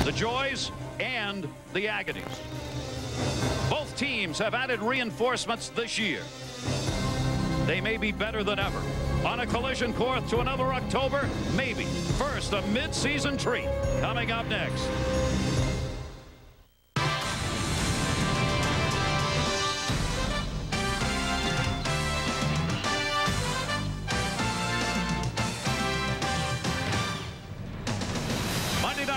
the joys and the agonies. Both teams have added reinforcements this year. They may be better than ever. On a collision course to another October, maybe. First, a mid-season treat coming up next.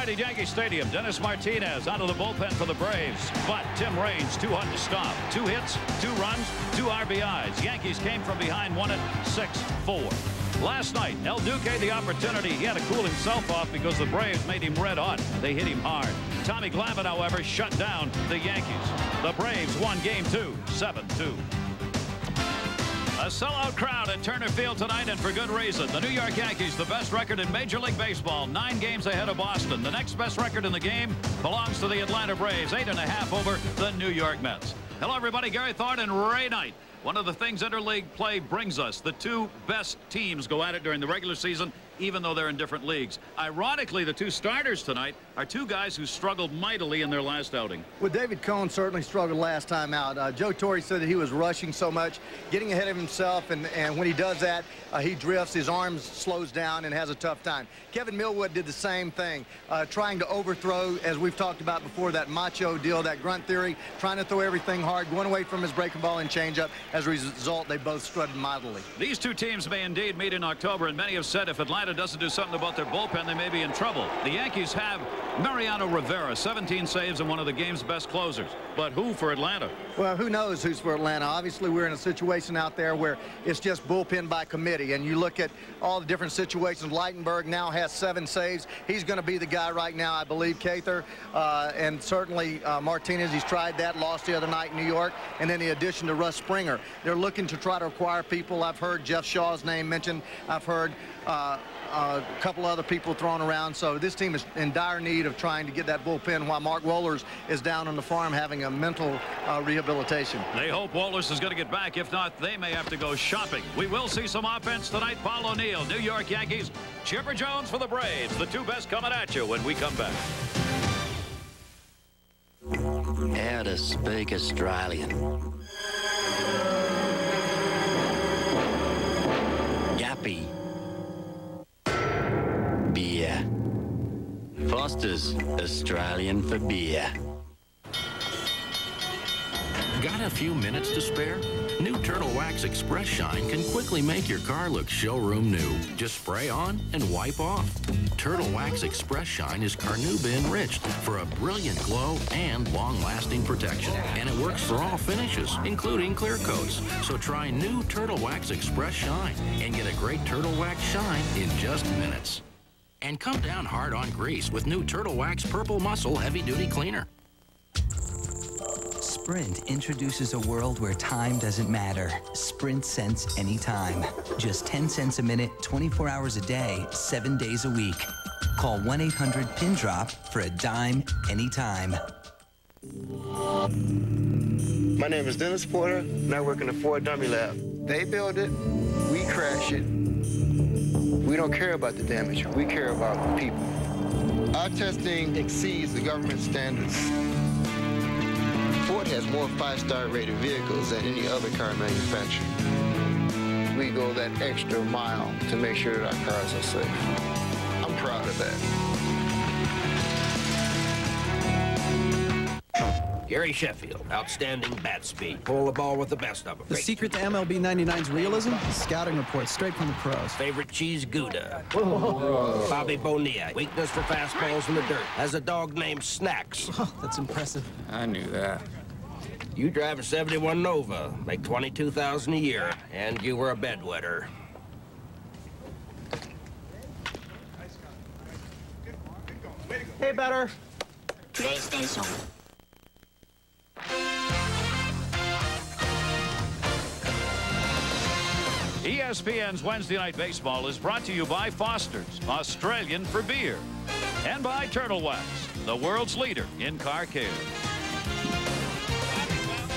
At Yankee Stadium, Dennis Martinez out of the bullpen for the Braves, but Tim Raines too hot to stop. 2 hits, 2 runs, 2 RBIs. Yankees came from behind, won it 6-4. Last night, El Duque the opportunity. He had to cool himself off because the Braves made him red hot. They hit him hard. Tommy Glavine, however, shut down the Yankees. The Braves won Game 2, 7-2. A sellout crowd at Turner Field tonight, and for good reason. The New York Yankees, the best record in Major League Baseball, 9 games ahead of Boston. The next best record in the game belongs to the Atlanta Braves, 8.5 over the New York Mets. Hello, everybody. Gary Thornton and Ray Knight. One of the things interleague play brings us, the 2 best teams go at it during the regular season, even though they're in different leagues. Ironically, the 2 starters tonight are 2 guys who struggled mightily in their last outing. Well, David Cone certainly struggled last time out. Joe Torre said that he was rushing so much, getting ahead of himself, and when he does that, he drifts, his arms slows down, and has a tough time. Kevin Millwood did the same thing, trying to overthrow, as we've talked about before, that macho deal, that grunt theory, trying to throw everything hard, going away from his breaking ball and changeup. As a result, they both strutted mightily. These 2 teams may indeed meet in October, and many have said if Atlanta doesn't do something about their bullpen, they may be in trouble. The Yankees have Mariano Rivera, 17 saves and one of the game's best closers. But who for Atlanta? Well, who knows who's for Atlanta? Obviously, we're in a situation out there where it's just bullpen by committee, and you look at all the different situations. Leitenberg now has 7 saves. He's going to be the guy right now, I believe. Cather, and certainly Martinez, he's tried that, lost the other night in New York, and then the addition to Russ Springer. They're looking to try to acquire people. I've heard Jeff Shaw's name mentioned. I've heard a couple other people thrown around. So this team is in dire need of trying to get that bullpen while Mark Wohlers is down on the farm having a mental rehabilitation. They hope Wohlers is going to get back. If not, they may have to go shopping. We will see some offense tonight. Paul O'Neill, New York Yankees. Chipper Jones for the Braves. The 2 best coming at you when we come back. How to speak Australian. Guppy. Beer. Foster's Australian for beer. Got a few minutes to spare? New Turtle Wax Express Shine can quickly make your car look showroom new. Just spray on and wipe off. Turtle Wax Express Shine is carnauba enriched for a brilliant glow and long-lasting protection. And it works for all finishes, including clear coats. So try new Turtle Wax Express Shine and get a great Turtle Wax shine in just minutes. And come down hard on grease with new Turtle Wax Purple Muscle Heavy Duty Cleaner. Sprint introduces a world where time doesn't matter. Sprint Sense anytime. Just 10 cents a minute, 24 hours a day, 7 days a week. Call 1-800-PIN-DROP for a dime anytime. My name is Dennis Porter, and I work in the Ford Dummy Lab. They build it, we crash it. We don't care about the damage, we care about the people. Our testing exceeds the government standards. Ford has more 5-star rated vehicles than any other car manufacturer. We go that extra mile to make sure that our cars are safe. I'm proud of that. Gary Sheffield, outstanding bat speed. Pull the ball with the best of them. The secret to MLB 99's realism? Scouting reports straight from the pros. Favorite cheese Gouda. Whoa. Bobby Bonilla, weakness for fastballs in the dirt. Has a dog named Snacks. Oh, that's impressive. I knew that. You drive a 71 Nova, make $22,000 a year, and you were a bedwetter. Hey, better. PlayStation. ESPN's Wednesday Night Baseball is brought to you by Foster's, Australian for beer, and by Turtle Wax, the world's leader in car care.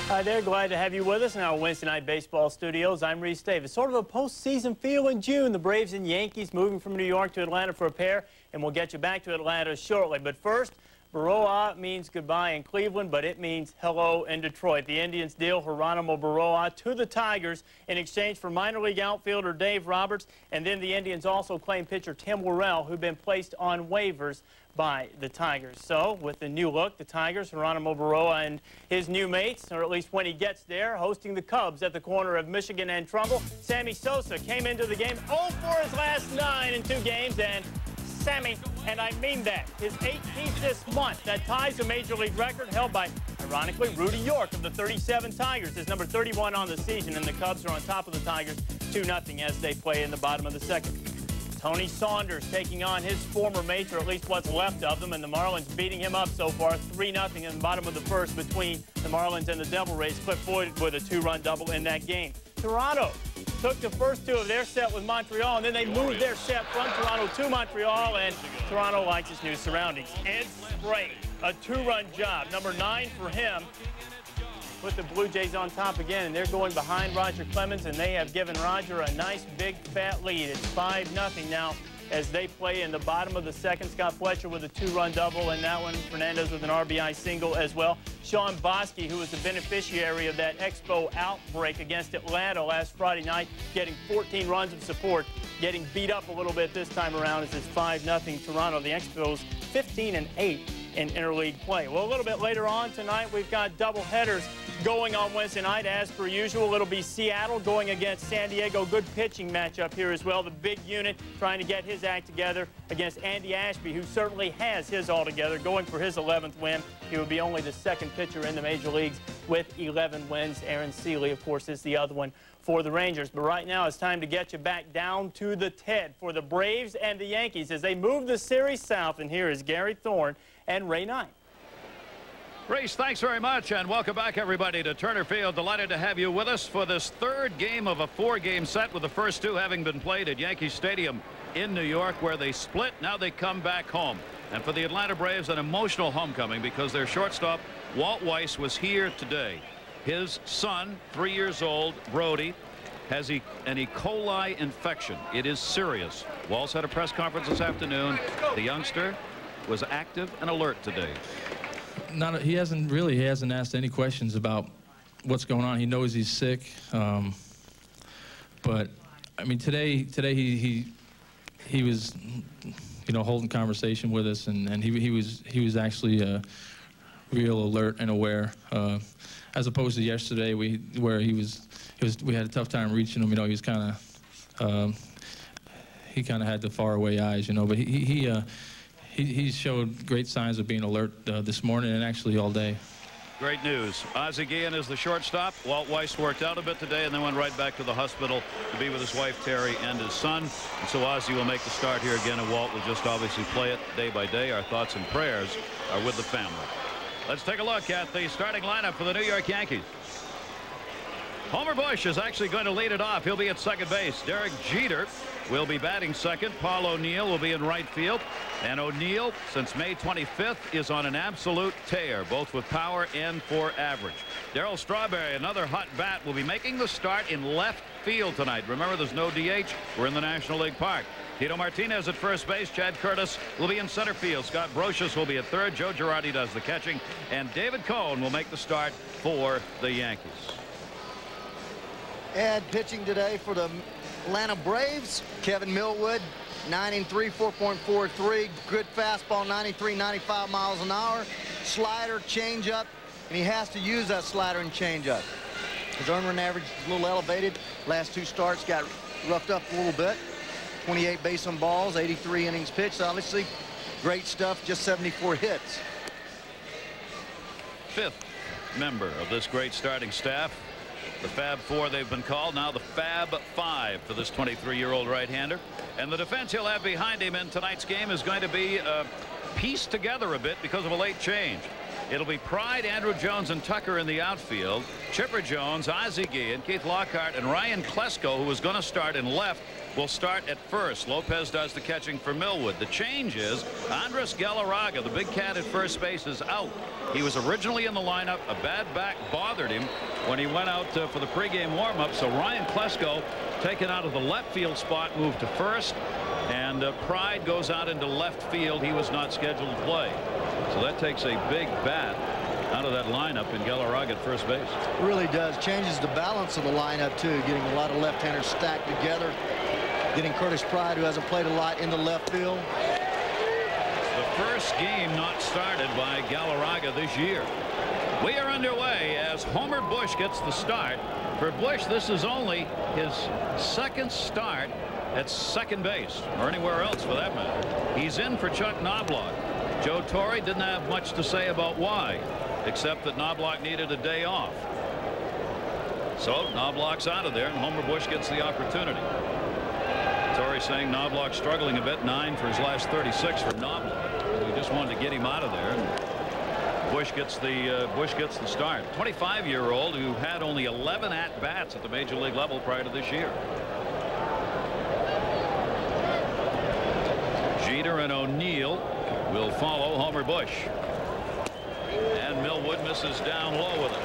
Hi there, glad to have you with us in our Wednesday Night Baseball studios. I'm Reese Davis. Sort of a postseason feel in June. The Braves and Yankees moving from New York to Atlanta for a pair, and we'll get you back to Atlanta shortly. But first, Baroa means goodbye in Cleveland, but it means hello in Detroit. The Indians deal Geronimo Baroa to the Tigers in exchange for minor league outfielder Dave Roberts, and then the Indians also claim pitcher Tim Worrell, who'd been placed on waivers by the Tigers. So, with the new look, the Tigers, Geronimo Baroa and his new mates, or at least when he gets there, hosting the Cubs at the corner of Michigan and Trumbull. Sammy Sosa came into the game 0 for his last 9 in 2 games, and Sammy, and I mean that, his 18th this month. That ties a Major League record held by, ironically, Rudy York of the 37 Tigers. Is number 31 on the season, and the Cubs are on top of the Tigers 2-0 as they play in the bottom of the second. Tony Saunders taking on his former mates, or at least what's left of them, and the Marlins beating him up so far 3-0 in the bottom of the first between the Marlins and the Devil Rays. Cliff Boyd with a 2-run double in that game. Toronto took the first 2 of their set with Montreal, and then they moved their set from Toronto to Montreal, and Toronto likes its new surroundings. Ed Spray, a 2-run job, number 9 for him. Put the Blue Jays on top again, and they're going behind Roger Clemens, and they have given Roger a nice big fat lead. It's 5-0 now as they play in the bottom of the second. Scott Fletcher with a 2-run double in that one. Fernandez with an RBI single as well. Sean Bosky, who was the beneficiary of that Expo outbreak against Atlanta last Friday night, getting 14 runs of support, getting beat up a little bit this time around as it's 5-0 Toronto. The Expos 15-8 in interleague play. Well, a little bit later on tonight, we've got double headers going on Wednesday night. As per usual, it'll be Seattle going against San Diego. Good pitching matchup here as well. The big unit trying to get his act together against Andy Ashby, who certainly has his all together, going for his 11th win. He would be only the second pitcher in the major leagues with 11 wins. Aaron Seeley, of course, is the other one for the Rangers. But right now, it's time to get you back down to the TED for the Braves and the Yankees as they move the series south. And here is Gary Thorne and Ray Knight. Reese, thanks very much, and welcome back, everybody, to Turner Field. Delighted to have you with us for this third game of a 4-game set, with the first 2 having been played at Yankee Stadium in New York, where they split. Now they come back home. And for the Atlanta Braves, an emotional homecoming, because their shortstop, Walt Weiss, was here today. His son, 3 years old, Brody, has an E. coli infection. It is serious. Walt's had a press conference this afternoon. The youngster was active and alert today. He hasn't asked any questions about what's going on. He knows he's sick, but I mean today he was, you know, holding conversation with us, and he was actually real alert and aware, as opposed to yesterday where we had a tough time reaching him. You know, he was kind of had the faraway eyes, you know, but he showed great signs of being alert this morning and actually all day. Great news. Ozzie Guillen is the shortstop. Walt Weiss worked out a bit today and then went right back to the hospital to be with his wife Terry and his son. And so Ozzie will make the start here again, and Walt will just obviously play it day by day. Our thoughts and prayers are with the family. Let's take a look at the starting lineup for the New York Yankees. Homer Bush is actually going to lead it off. He'll be at second base. Derek Jeter will be batting second. Paul O'Neill will be in right field. And O'Neill, since May 25th, is on an absolute tear, both with power and for average. Darryl Strawberry, another hot bat, will be making the start in left field tonight. Remember, there's no DH. We're in the National League Park. Tito Martinez at first base. Chad Curtis will be in center field. Scott Brocious will be at third. Joe Girardi does the catching. And David Cohn will make the start for the Yankees. Ed pitching today for the Atlanta Braves. Kevin Millwood, 9 3, 4.43. Good fastball, 93, 95 miles an hour. Slider, changeup, and he has to use that slider and changeup. His earned run average is a little elevated. Last 2 starts got roughed up a little bit. 28 base on balls, 83 innings pitched. Obviously, great stuff, just 74 hits. 5th member of this great starting staff. The Fab Four they've been called, now the Fab Five for this 23-year-old right-hander. And the defense he'll have behind him in tonight's game is going to be pieced together a bit because of a late change. It'll be Pride, Andrew Jones, and Tucker in the outfield. Chipper Jones, Ozzie Guillen, Keith Lockhart, and Ryan Klesko, who was going to start in left, will start at first. Lopez does the catching for Millwood. The change is Andres Galarraga, the big cat at first base, is out. He was originally in the lineup. A bad back bothered him when he went out for the pregame warm-up. So Ryan Klesko, taken out of the left field spot, moved to first. And Pride goes out into left field. He was not scheduled to play. So that takes a big bat out of that lineup in Galarraga at first base. It really does. Changes the balance of the lineup, too. Getting a lot of left-handers stacked together. Getting Curtis Pride, who hasn't played a lot, in the left field. The first game not started by Galarraga this year. We are underway as Homer Bush gets the start. For Bush, this is only his second start at second base, or anywhere else for that matter. He's in for Chuck Knobloch. Joe Torre didn't have much to say about why, except that Knobloch needed a day off. So Knobloch's out of there, and Homer Bush gets the opportunity. Torre saying Knobloch struggling a bit, 9 for his last 36 for Knobloch. We just wanted to get him out of there. And Bush gets the start. 25-year-old who had only 11 at-bats at the major league level prior to this year. Jeter and O'Neill will follow Homer Bush. And Millwood misses down low with it.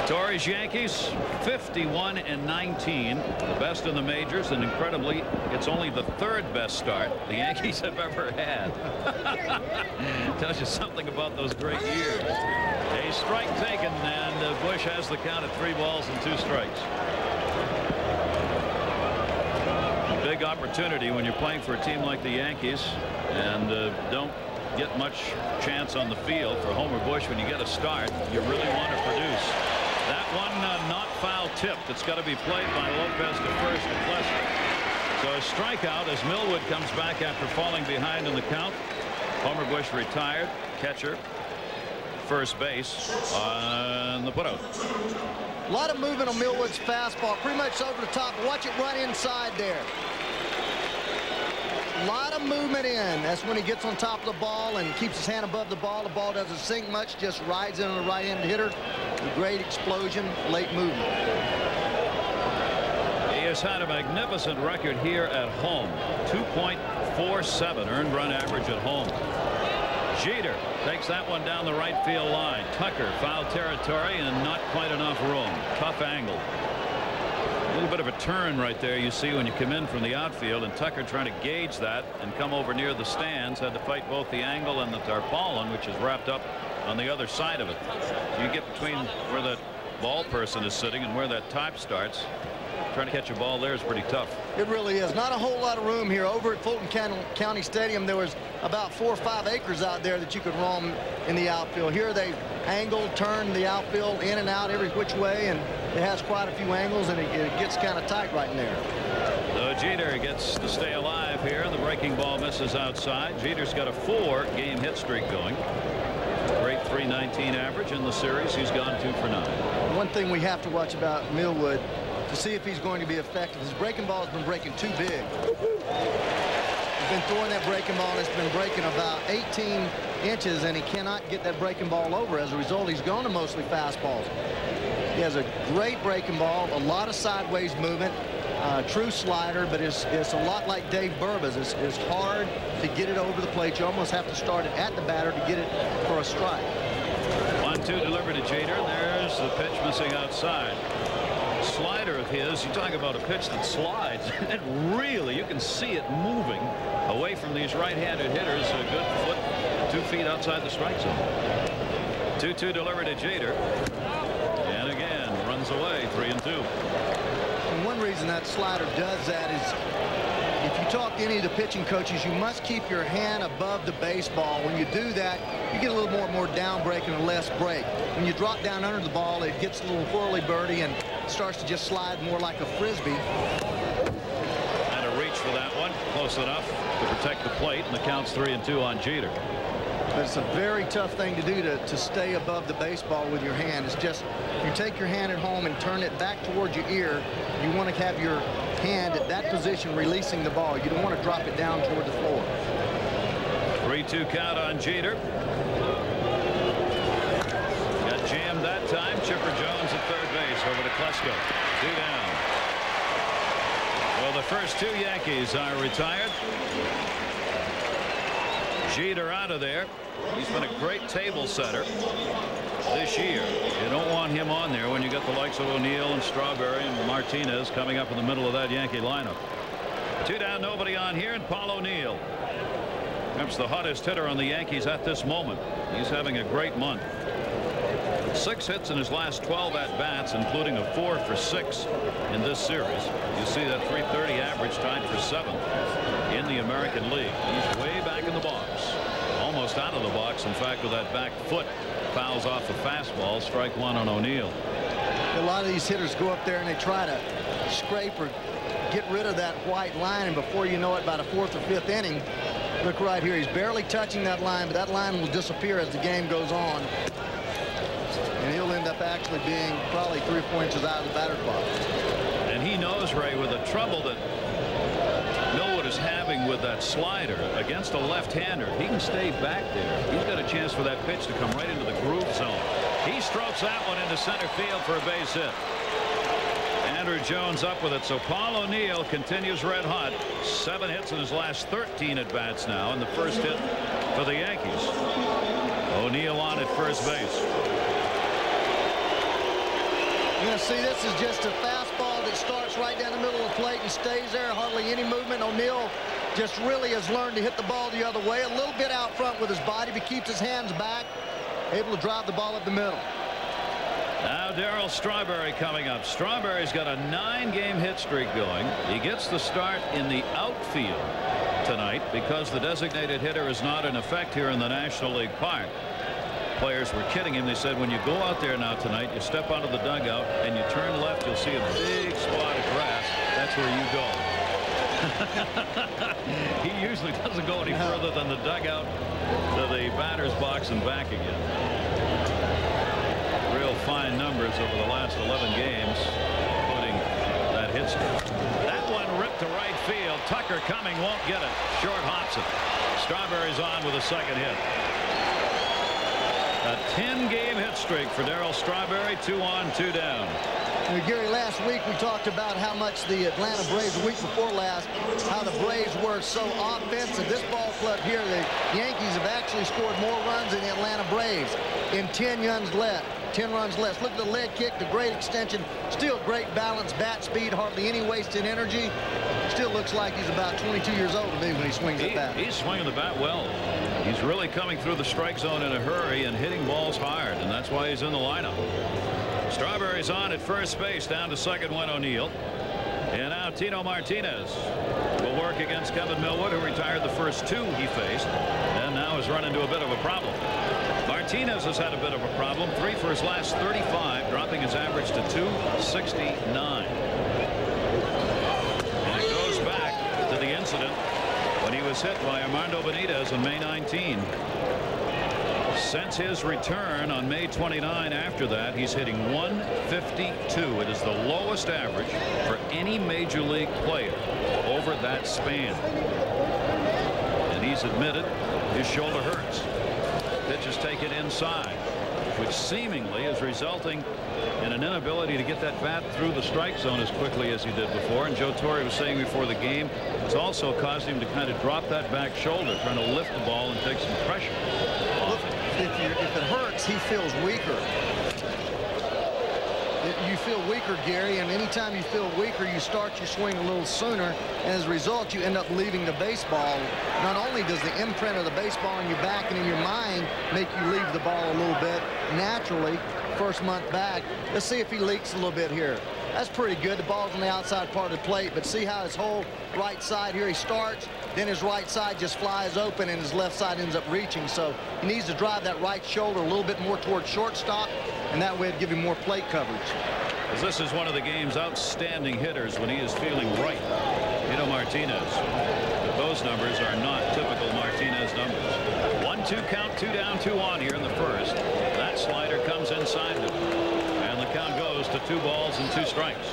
Torres Yankees 51-19, the best in the majors, and incredibly it's only the third best start the Yankees have ever had. Tells you something about those great years. A strike taken, and Bush has the count at 3 balls and 2 strikes. Big opportunity when you're playing for a team like the Yankees and don't get much chance on the field. For Homer Bush, when you get a start, you really want to produce. That one not foul tip that's got to be played by Lopez to first to Plesser. So a strikeout as Millwood comes back after falling behind in the count. Homer Bush retired. Catcher, first base on the putout. A lot of movement on Millwood's fastball, pretty much over the top. Watch it run inside there. A lot of movement in. That's when he gets on top of the ball and keeps his hand above the ball. The ball doesn't sink much, just rides in on the right-handed hitter. A great explosion, late movement. He has had a magnificent record here at home. 2.47 earned run average at home. Jeter takes that one down the right field line. Tucker, foul territory and not quite enough room. Tough angle. A little bit of a turn right there you see when you come in from the outfield, and Tucker trying to gauge that and come over near the stands. Had to fight both the angle and the tarpaulin, which is wrapped up on the other side of it. You get between where that ball person is sitting and where that type starts. Trying to catch a ball there is pretty tough. It really is. Not a whole lot of room here. Over at Fulton County Stadium, there was about 4 or 5 acres out there that you could roam in the outfield. Here they angled, turned the outfield in and out every which way, and it has quite a few angles, and it gets kind of tight right in there. So Jeter gets to stay alive here. The breaking ball misses outside. Jeter's got a 4-game hit streak going. Great .319 average in the series. He's gone 2 for 9. One thing we have to watch about Millwood to see if he's going to be effective. His breaking ball has been breaking too big. He's been throwing that breaking ball, and it's been breaking about 18 inches, and he cannot get that breaking ball over. As a result, he's going to mostly fastballs. He has a great breaking ball, a lot of sideways movement, true slider, but it's a lot like Dave Burba's. It's hard to get it over the plate. You almost have to start it at the batter to get it for a strike. 1-2 delivered to Jeter. There's the pitch missing outside. Slider of his, you talk about a pitch that slides. It really, you can see it moving away from these right-handed hitters. A good foot, 2 feet outside the strike zone. 2-2 delivered to Jeter. And again, runs away, 3-2. And one reason that slider does that is if you talk to any of the pitching coaches, you must keep your hand above the baseball. When you do that, you get a little more down break and less break. When you drop down under the ball, it gets a little whirly-birdie and starts to just slide more like a frisbee. And a reach for that one, close enough to protect the plate, and the count's 3-2 on Jeter. But it's a very tough thing to do to stay above the baseball with your hand. It's just you take your hand at home and turn it back towards your ear. You want to have your hand at that position releasing the ball. You don't want to drop it down toward the floor. 3-2 count on Jeter. Got jammed that time. Chipper Jones at third base over to Klesko. 2 down. Well, the first 2 Yankees are retired. Jeter out of there. He's been a great table setter this year. You don't want him on there when you got the likes of O'Neill and Strawberry and Martinez coming up in the middle of that Yankee lineup. 2 down, nobody on here, and Paul O'Neill. Perhaps the hottest hitter on the Yankees at this moment. He's having a great month. 6 hits in his last 12 at-bats, including a 4 for 6 in this series. You see that .330 average, tied for 7th in the American League. He's way back in the box, almost out of the box. In fact, with that back foot, fouls off the fastball. Strike 1 on O'Neill. A lot of these hitters go up there and they try to scrape or get rid of that white line, and before you know it, about a 4th or 5th inning, look right here, he's barely touching that line, but that line will disappear as the game goes on, and he'll end up actually being probably 3 or 4 inches out of the batter's box. And he knows, Ray, with the trouble that Millwood is having with that slider against a left-hander, he can stay back there. He's got a chance for that pitch to come right into the groove zone. He strokes that one into center field for a base hit. Andrew Jones up with it, so Paul O'Neill continues red hot. 7 hits in his last 13 at bats now, and the first hit for the Yankees. O'Neill on at first base. You're going to see this is just a fastball that starts right down the middle of the plate and stays there. Hardly any movement. O'Neill just really has learned to hit the ball the other way. A little bit out front with his body, but keeps his hands back, able to drive the ball up the middle. Now Darryl Strawberry coming up. Strawberry's got a 9-game hit streak going. He gets the start in the outfield tonight because the designated hitter is not in effect here in the National League Park. Players were kidding him. They said when you go out there now tonight, you step out of the dugout and you turn left, you'll see a big spot of grass. That's where you go. He usually doesn't go any further than the dugout to the batter's box and back again. Real fine numbers over the last 11 games, including that hit streak. That one ripped to right field. Tucker coming, won't get it. Short hops it. Strawberry's on with a second hit. A 10-game hit streak for Darryl Strawberry. 2 on, 2 down. Gary, last week we talked about how much the Atlanta Braves, the week before last, how the Braves were so offensive. This ball club here, the Yankees have actually scored more runs than the Atlanta Braves in 10 runs less. Look at the leg kick, the great extension, still great balance, bat speed, hardly any wasted energy. Still looks like he's about 22 years old to me when he swings the bat. He's swinging the bat well. He's really coming through the strike zone in a hurry and hitting balls hard, and that's why he's in the lineup. Strawberry's on at first base, down to second one O'Neill. And now Tino Martinez will work against Kevin Millwood, who retired the first 2 he faced, and now has run into a bit of a problem. Martinez has had a bit of a problem. 3 for his last 35, dropping his average to 269. And it goes back to the incident when he was hit by Armando Benitez on May 19. Since his return on May 29 after that, he's hitting 152. It is the lowest average for any major league player over that span. And he's admitted his shoulder hurts. Pitch is taken inside, which seemingly is resulting in an inability to get that bat through the strike zone as quickly as he did before. And Joe Torre was saying before the game, it's also caused him to kind of drop that back shoulder, trying to lift the ball and take some pressure. If it hurts, he feels weaker. You feel weaker, Gary, and anytime you feel weaker, you start your swing a little sooner, and as a result, you end up leaving the baseball. Not only does the imprint of the baseball in your back and in your mind make you leave the ball a little bit naturally, first month back. Let's see if he leaks a little bit here. That's pretty good. The ball's on the outside part of the plate, but see how his whole right side here, he starts, then his right side just flies open and his left side ends up reaching. So he needs to drive that right shoulder a little bit more towards shortstop, and that way it'd give him more plate coverage. As this is one of the game's outstanding hitters when he is feeling right. Tino Martinez. But those numbers are not typical Martinez numbers. 1-2 count, 2 down, 2 on here in the first. That slider comes inside him. And the count goes to 2 balls and 2 strikes.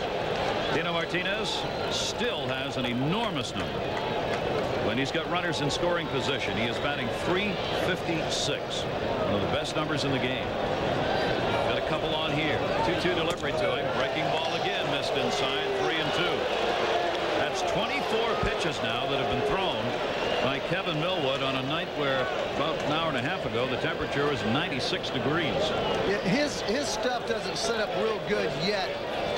Tino Martinez still has an enormous number. When he's got runners in scoring position, he is batting .356. One of the best numbers in the game. Got a couple on here. 2-2 delivery to him. Breaking ball again, missed inside. 3-2. That's 24 pitches now that have been thrown by Kevin Millwood on a night where about an hour and a half ago the temperature was 96 degrees. Yeah, his stuff doesn't set up real good yet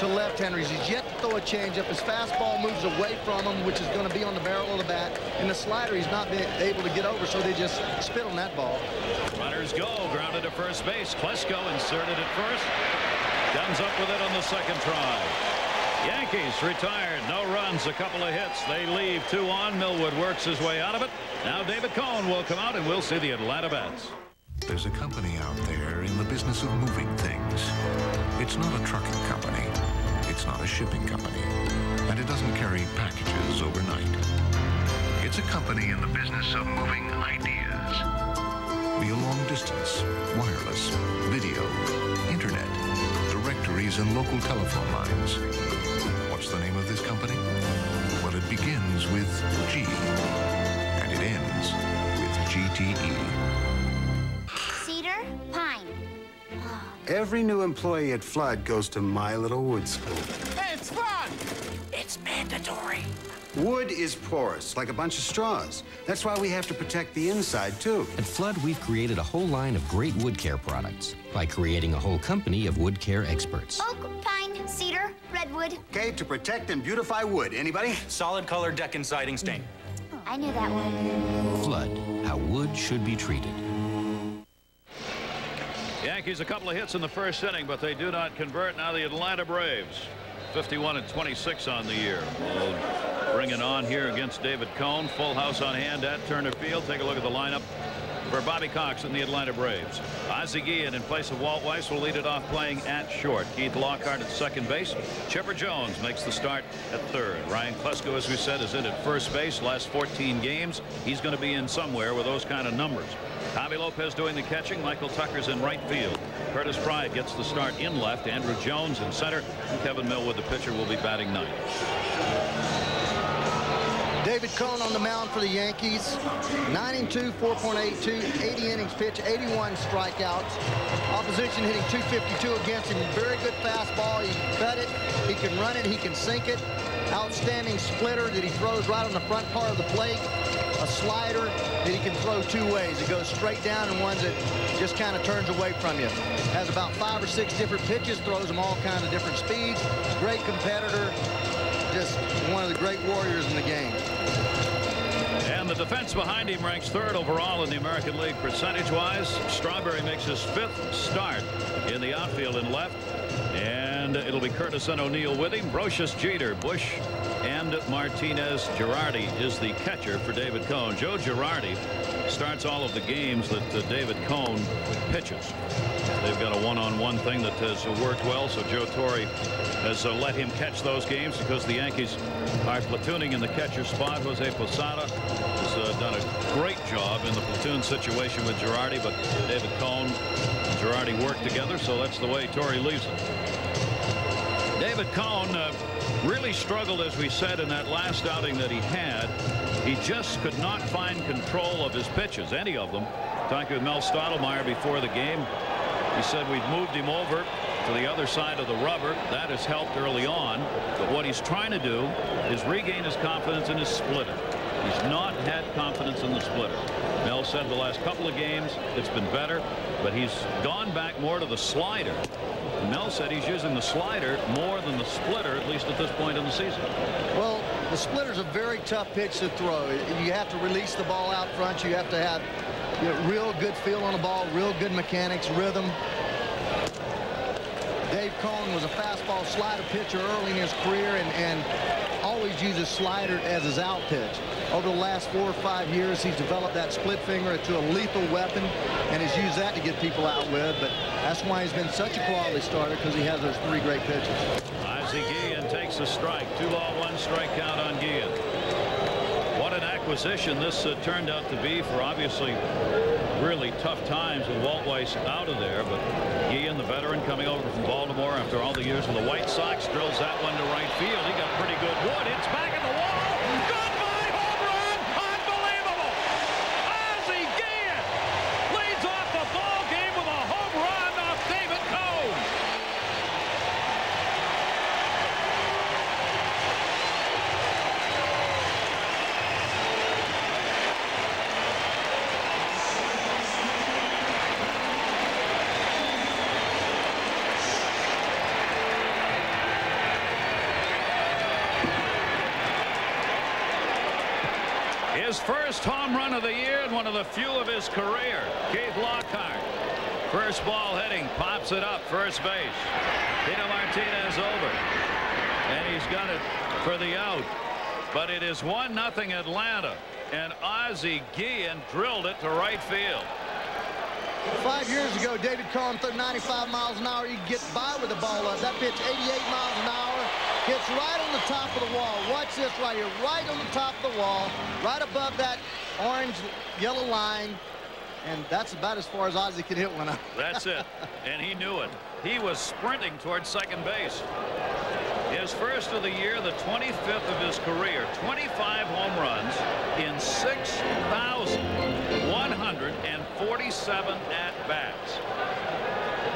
to left-handers. He's yet to throw a changeup. His fastball moves away from him, which is going to be on the barrel of the bat. And the slider, he's not been able to get over, so they just spit on that ball. Runners go. Grounded to first base. Klesko inserted at first. Comes up with it on the second try. Yankees retired. No runs, a couple of hits. They leave 2 on. Millwood works his way out of it. Now David Cohn will come out, and we'll see the Atlanta bats. There's a company out there in the business of moving things. It's not a trucking company. It's not a shipping company. And it doesn't carry packages overnight. It's a company in the business of moving ideas. Be a long distance, wireless, video, internet, directories, and local telephone lines. What's the name of this company? Well, it begins with G, and it ends with GTE. Cedar, pine. Every new employee at Flood goes to My Little Wood School. Hey, it's fun! It's mandatory. Wood is porous, like a bunch of straws. That's why we have to protect the inside, too. At Flood, we've created a whole line of great wood care products by creating a whole company of wood care experts. Oak, pine, cedar, redwood. Okay, to protect and beautify wood. Anybody? Solid color deck and siding stain. I knew that one. Flood, how wood should be treated. Yankees a couple of hits in the first inning, but they do not convert. Now the Atlanta Braves, 51-26 on the year. We'll bring it on here against David Cohn. Full house on hand at Turner Field. Take a look at the lineup for Bobby Cox and the Atlanta Braves. Ozzie Guillen in place of Walt Weiss will lead it off playing at short. Keith Lockhart at second base. Chipper Jones makes the start at third. Ryan Klesko, as we said, is in at first base. Last 14 games, he's going to be in somewhere with those kind of numbers. Javi Lopez doing the catching. Michael Tucker's in right field. Curtis Pride gets the start in left. Andrew Jones in center. And Kevin Millwood, the pitcher, will be batting ninth. David Cohn on the mound for the Yankees. 9-2, 4.82, 80 innings pitched, 81 strikeouts. Opposition hitting .252 against him. Very good fastball. He cut it. He can run it. He can sink it. Outstanding splitter that he throws right on the front part of the plate. A slider that he can throw 2 ways. It goes straight down and one that just kind of turns away from you. Has about 5 or 6 different pitches. Throws them all kinds of different speeds. Great competitor. Just one of the great warriors in the game. And the defense behind him ranks 3rd overall in the American League percentage-wise. Strawberry makes his 5th start in the outfield in left. And it'll be Curtis and O'Neill with him. Brocious, Jeter, Bush, and Martinez. Girardi is the catcher for David Cohn. Joe Girardi starts all of the games that David Cohn pitches. They've got a one-on-one thing that has worked well, so Joe Torre has let him catch those games because the Yankees are platooning in the catcher spot. Jose Posada has done a great job in the platoon situation with Girardi, but David Cohn and Girardi work together, so that's the way Torre leaves it. David Cohn really struggled, as we said, in that last outing that he had. He just could not find control of his pitches, any of them. Talking with Mel Stottlemyre before the game, he said we've moved him over to the other side of the rubber. That has helped early on, but what he's trying to do is regain his confidence in his splitter. He's not had confidence in the splitter. Mel said the last couple of games it's been better, but he's gone back more to the slider. Mel said he's using the slider more than the splitter, at least at this point in the season. Well, the splitter's a very tough pitch to throw. You have to release the ball out front. You have to have real good feel on the ball, real good mechanics, rhythm. Dave Cohn was a fastball slider pitcher early in his career and always uses slider as his out pitch. Over the last 4 or 5 years, he's developed that split finger into a lethal weapon and has used that to get people out with. But that's why he's been such a quality starter, because he has those 3 great pitches. Ozzie Guillen takes a strike. 2 ball, 1 strike count on Guillen. What an acquisition this turned out to be for obviously really tough times with Walt Weiss out of there. But Guillen, the veteran, coming over from Baltimore after all the years with the White Sox, drills that one to right field. He got pretty good wood. It's back in the wall. Goodbye, home run. Unbelievable. Ozzie Guillen leads off the ball game with a home run off David Cohn. His first home run of the year and one of the few of his career. Keith Lockhart. First ball hitting, pops it up, first base. Tito Martinez over. And he's got it for the out. But it is 1-0 Atlanta. And Ozzie Guillen drilled it to right field. 5 years ago, David Cohn threw 95 miles an hour. You could get by with the ball up. That pitch, 88 miles an hour, hits right on the top of the wall. Watch this right here, right on the top of the wall, right above that orange-yellow line. And that's about as far as Ozzie could hit one up. That's it. And he knew it. He was sprinting towards second base. His first of the year, the 25th of his career, 25 home runs in 6,147 at-bats.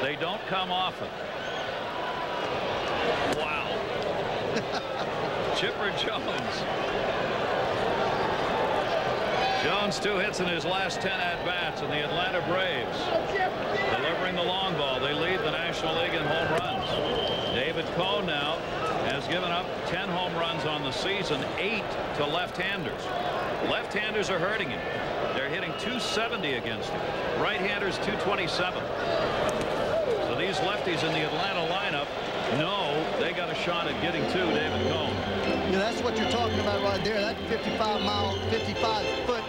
They don't come often. Wow. Chipper Jones. Jones 2 hits in his last 10 at-bats, and the Atlanta Braves delivering the long ball. They lead the National League in home runs. David Cohn now has given up 10 home runs on the season, 8 to left-handers. Left-handers are hurting him. They're hitting .270 against him. Right-handers .227. So these lefties in the Atlanta lineup know they got a shot at getting to David Cohn. Yeah, that's what you're talking about right there. That 55-foot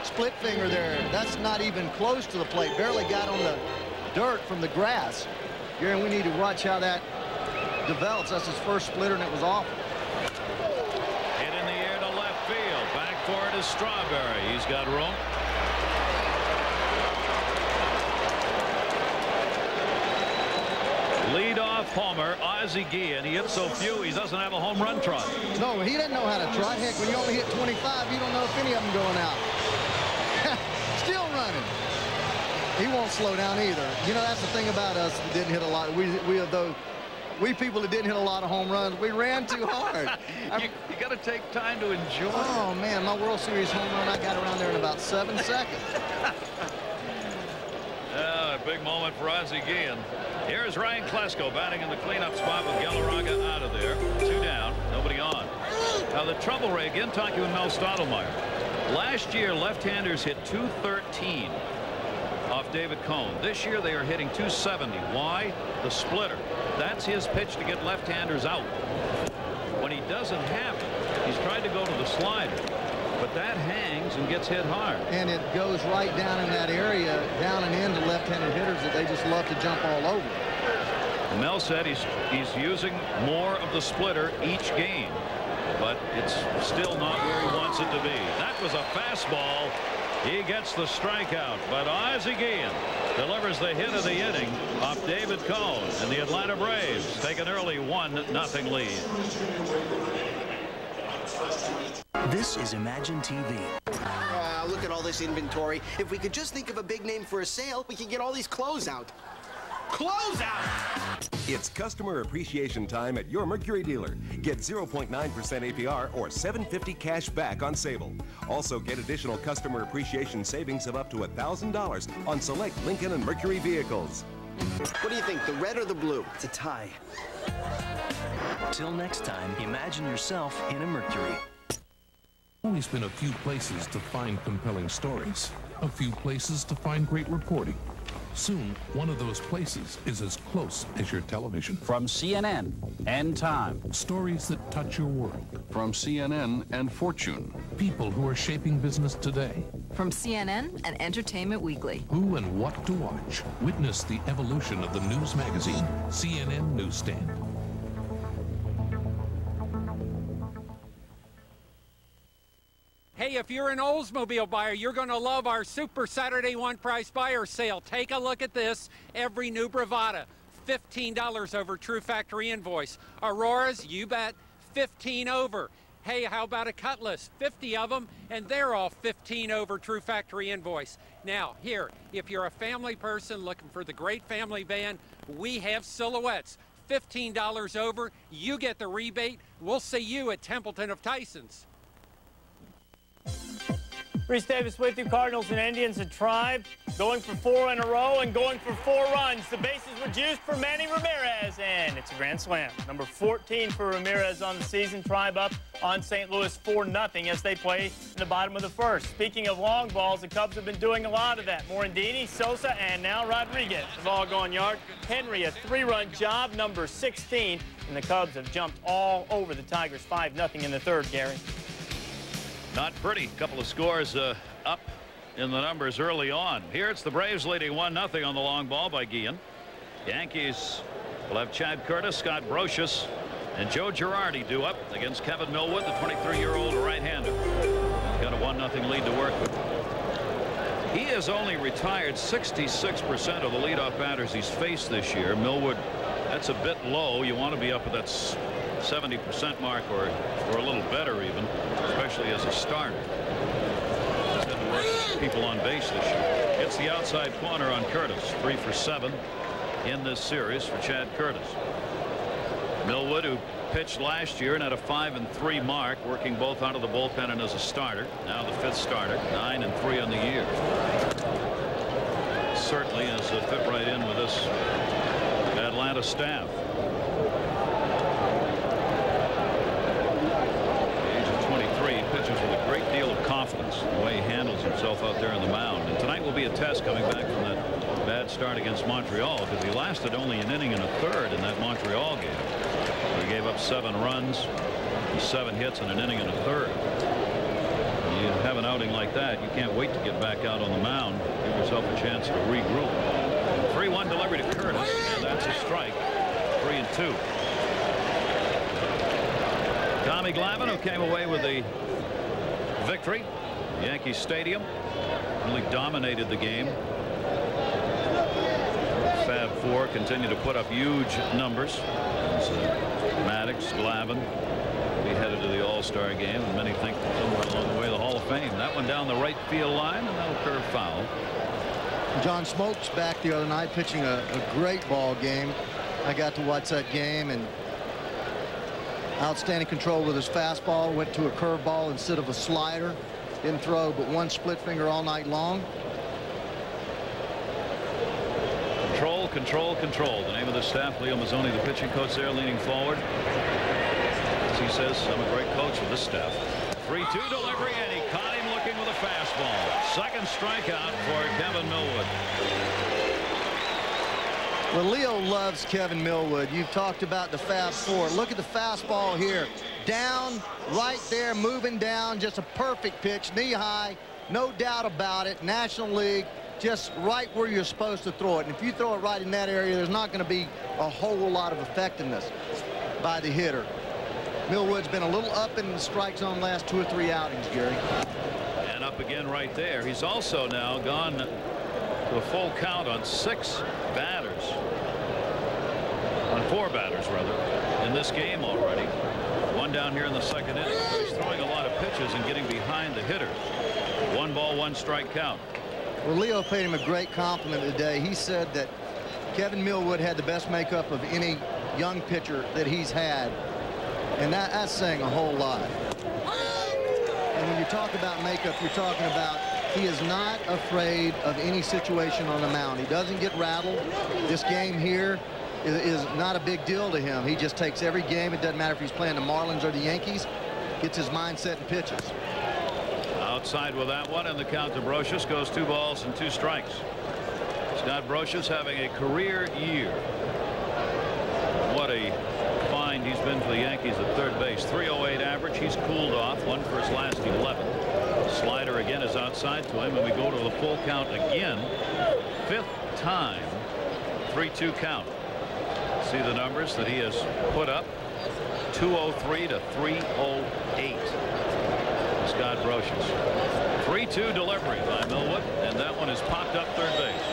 split finger there, that's not even close to the plate. Barely got on the dirt from the grass. Gary, we need to watch how that develops. That's his first splitter, and it was awful. Hit in the air to left field. Back for it is Strawberry. He's got room. Leadoff homer, Ozzie Guillen. He hits so few, he doesn't have a home run trot. No, he doesn't know how to trot. Heck, when you only hit 25, you don't know if any of them going out. Still running. He won't slow down either. You know, that's the thing about us that didn't hit a lot. We people that didn't hit a lot of home runs, we ran too hard. you got to take time to enjoy. Oh, man, my World Series home run, I got around there in about 7 seconds. A big moment for Ozzie Guillen. Here's Ryan Klesko batting in the cleanup spot with Galarraga out of there. 2 down, nobody on. Now the trouble, Ray, again talking with Mel Stottlemyre. Last year, left-handers hit .213 off David Cohn. This year they are hitting .270. Why? The splitter. That's his pitch to get left-handers out. When he doesn't have it, he's tried to go to the slider, but that hangs and gets hit hard. And it goes right down in that area, down and into left-handed hitters that they just love to jump all over. Mel said he's using more of the splitter each game, but it's still not where he wants it to be. That was a fastball. He gets the strikeout, but Ozzie Guillen delivers the hit of the inning off David Cohn, and the Atlanta Braves take an early 1-0 lead. This is Imagine TV. Look at all this inventory. If we could just think of a big name for a sale, we could get all these clothes out. Clothes out! It's customer appreciation time at your Mercury dealer. Get 0.9% APR or $750 cash back on Sable. Also get additional customer appreciation savings of up to $1,000 on select Lincoln and Mercury vehicles. What do you think, the red or the blue? It's a tie. Till next time, imagine yourself in a Mercury. Always been a few places to find compelling stories, a few places to find great reporting. Soon, one of those places is as close as your television. From CNN and Time. Stories that touch your world. From CNN and Fortune. People who are shaping business today. From CNN and Entertainment Weekly. Who and what to watch. Witness the evolution of the news magazine, CNN Newsstand. Hey, if you're an Oldsmobile buyer, you're going to love our Super Saturday One Price Buyer Sale. Take a look at this. Every new Bravada, $15 over true factory invoice. Auroras, you bet, $15 over. Hey, how about a Cutlass? 50 of them, and they're all $15 over true factory invoice. Now, here, if you're a family person looking for the great family van, we have Silhouettes. $15 over. You get the rebate. We'll see you at Templeton of Tyson's. Reese Davis with you. Cardinals and Indians, a tribe going for 4 in a row and going for 4 runs. The bases were juiced for Manny Ramirez, and it's a grand slam. Number 14 for Ramirez on the season. Tribe up on St. Louis 4-0 as they play in the bottom of the first. Speaking of long balls, the Cubs have been doing a lot of that. Morandini, Sosa, and now Rodriguez have all gone yard. Henry, a 3-run job, number 16, and the Cubs have jumped all over the Tigers 5-0 in the third, Gary. Not pretty. Couple of scores up in the numbers early on. Here it's the Braves leading 1-0 on the long ball by Guillen. Yankees will have Chad Curtis, Scott Brocious, and Joe Girardi due up against Kevin Millwood, the 23-year-old right-hander. Got a 1-0 lead to work with. He has only retired 66% of the leadoff batters he's faced this year. Millwood, that's a bit low. You want to be up at that 70% mark or a little better even, especially as a starter. Just had to work people on base this year. Hits the outside corner on Curtis. 3 for 7 in this series for Chad Curtis. Millwood, who pitched last year and had a 5-3 mark, working both out of the bullpen and as a starter. Now the 5th starter, 9-3 on the year. Certainly has fit right in with this Atlanta staff. Pitches with a great deal of confidence the way he handles himself out there on the mound. And tonight will be a test coming back from that bad start against Montreal, because he lasted only an inning and a third in that Montreal game, where he gave up 7 runs, 7 hits, and an inning and a third. When you have an outing like that, you can't wait to get back out on the mound. Give yourself a chance to regroup. 3-1 delivery to Curtis, and that's a strike. 3-2. Tommy Glavine, who came away with the victory, Yankee Stadium, really dominated the game. Fab Four continue to put up huge numbers. Maddox, Glavine be headed to the All-Star game, and many think somewhere along the way the Hall of Fame. That one down the right field line, and that'll curve foul. John Smoltz back the other night pitching a great ball game. I got to watch that game, and outstanding control with his fastball. Went to a curveball instead of a slider. Didn't throw but one split finger all night long. Control, control, control. The name of the staff. Leo Mazzoni, the pitching coach there, leaning forward. As he says, I'm a great coach with this staff. 3-2 delivery, and he caught him looking with a fastball. Second strikeout for Kevin Millwood. Well, Leo loves Kevin Millwood. You've talked about the Fab Four. Look at the fastball here. Down, right there, moving down. Just a perfect pitch, knee high. No doubt about it. National League, just right where you're supposed to throw it. And if you throw it right in that area, there's not going to be a whole lot of effectiveness by the hitter. Millwood's been a little up in the strike zone last 2 or 3 outings, Gary. And up again right there. He's also now gone to a full count on 6 batters, on 4 batters rather, in this game already. One down here in the second inning. So he's throwing a lot of pitches and getting behind the hitters. 1 ball, 1 strike count. Well, Leo paid him a great compliment today. He said that Kevin Millwood had the best makeup of any young pitcher that he's had, and that's saying a whole lot. And when you talk about makeup, you're talking about he is not afraid of any situation on the mound. He doesn't get rattled. This game here is not a big deal to him. He just takes every game. It doesn't matter if he's playing the Marlins or the Yankees. Gets his mindset and pitches. Outside with that one, and the count to Brocious goes 2 balls and 2 strikes. Scott Brocious having a career year. What a find he's been for the Yankees at third base. 308 average. He's cooled off. 1 for his last 11. Slider again is outside to him, and we go to the full count again. 5th time. 3-2 count. See the numbers that he has put up. 203 to 308. Scott Brocious. 3-2 delivery by Millwood, and that one is popped up third base.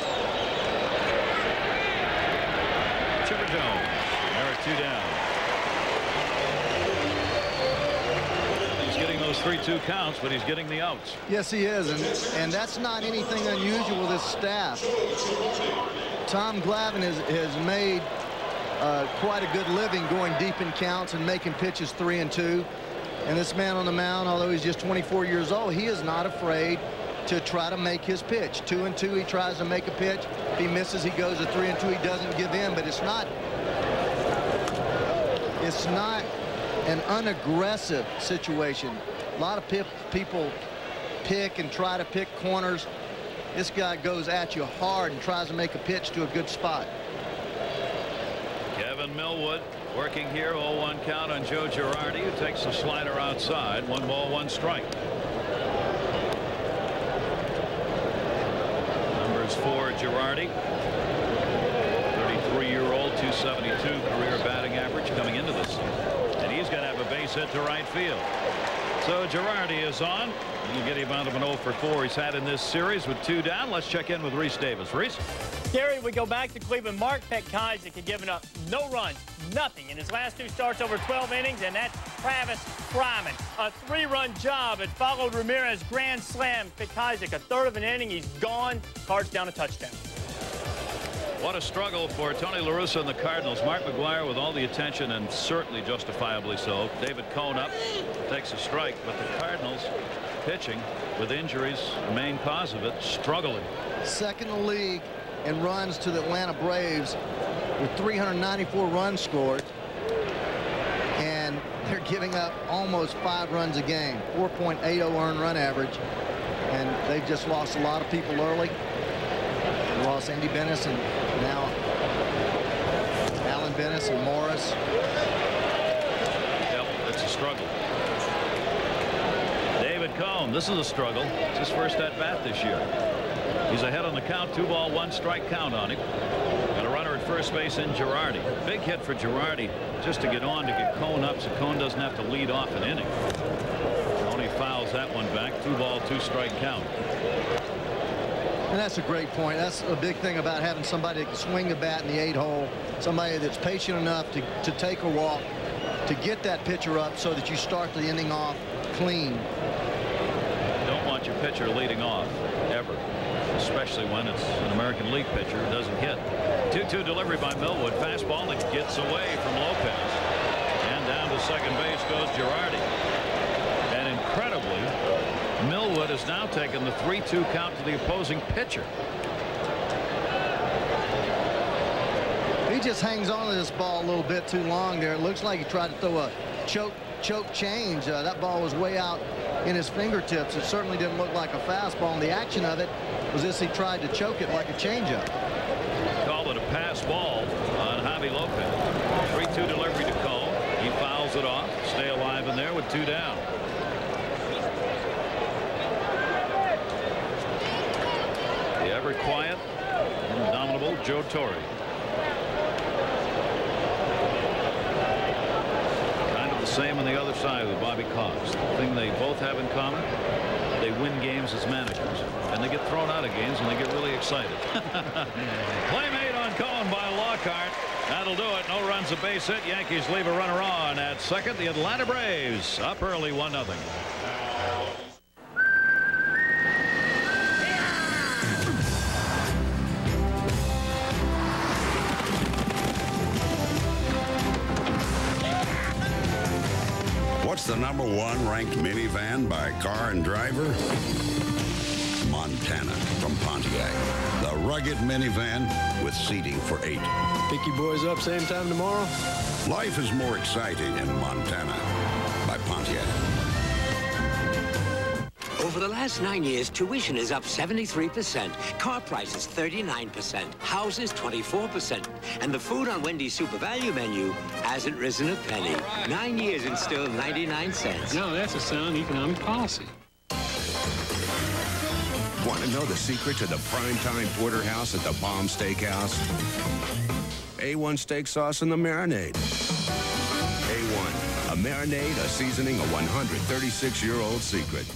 Chipper Jones. There are 2 down. He's getting those 3-2 counts, but he's getting the outs. Yes, he is, and that's not anything unusual with his staff. Tom Glavine has made quite a good living going deep in counts and making pitches 3-2. And this man on the mound, although he's just 24 years old, he is not afraid to try to make his pitch. 2-2, he tries to make a pitch. If he misses, he goes to 3-2. He doesn't give in, but it's not an unaggressive situation. A lot of people pick and try to pick corners. This guy goes at you hard and tries to make a pitch to a good spot. Kevin Millwood working here. 0-1 count on Joe Girardi, who takes the slider outside. 1 ball, 1 strike. Numbers for Girardi. 33-year-old, 272 career batting average coming into this. And he's going to have a base hit to right field. So Girardi is on. You get him out of an 0 for 4 he's had in this series with 2 down. Let's check in with Reese Davis. Reese? Gary, we go back to Cleveland. Mark Petkazik had given up no runs, nothing in his last 2 starts over 12 innings, and that's Travis Fryman. A 3-run job. It followed Ramirez grand slam. Petkazik, a third of an inning. He's gone. Cards down a touchdown. What a struggle for Tony La Russa and the Cardinals. Mark McGwire with all the attention, and certainly justifiably so. David Cone up, takes a strike, but the Cardinals pitching with injuries, the main cause of it, struggling. Second in the league in runs to the Atlanta Braves with 394 runs scored, and they're giving up almost 5 runs a game, 4.80 earned run average, and they've just lost a lot of people early. They lost Andy Bennis and now Alan Bennis and Morris. Yep, it's a struggle. David Cone, this is a struggle. It's his first at bat this year. He's ahead on the count. 2 ball, 1 strike count on him. Got a runner at first base in Girardi. Big hit for Girardi just to get on, to get Cone up so Cone doesn't have to lead off an inning. Tony fouls that one back. 2 ball, 2 strike count. And that's a great point. That's a big thing about having somebody that can swing the bat in the 8-hole, somebody that's patient enough to take a walk, to get that pitcher up so that you start the inning off clean. Don't want your pitcher leading off ever, especially when it's an American League pitcher who doesn't hit. 2-2 delivery by Millwood. Fastball that gets away from Lopez. And down to second base goes Girardi. And incredibly, Millwood has now taken the 3-2 count to the opposing pitcher. He just hangs on to this ball a little bit too long there. It looks like he tried to throw a choke change. That ball was way out in his fingertips. It certainly didn't look like a fastball, and the action of it was as he tried to choke it like a changeup. Call it a pass ball on Javi Lopez. 3-2 delivery to Cole. He fouls it off. Stay alive in there with 2 down. The ever quiet, indomitable Joe Torre. Kind of the same on the other side with Bobby Cox. The thing they both have in common, they win games as managers, and they get thrown out of games when they get really excited. Play made on Cohen by Lockhart. That'll do it. No runs, a base hit. Yankees leave a runner on at second. The Atlanta Braves up early, 1-0. What's the #1 ranked minivan by car and driver? Montana from Pontiac. The rugged minivan with seating for 8. Pick you boys up same time tomorrow? Life is more exciting in Montana by Pontiac. Over the last 9 years, tuition is up 73%, car prices 39%, houses 24%, and the food on Wendy's Super Value menu hasn't risen a penny. 9 years and still 99 cents. No, that's a sound economic policy. Want to know the secret to the primetime porterhouse at the Palm Steakhouse? A1 steak sauce and the marinade. A1, a marinade, a seasoning, a 136-year-old secret.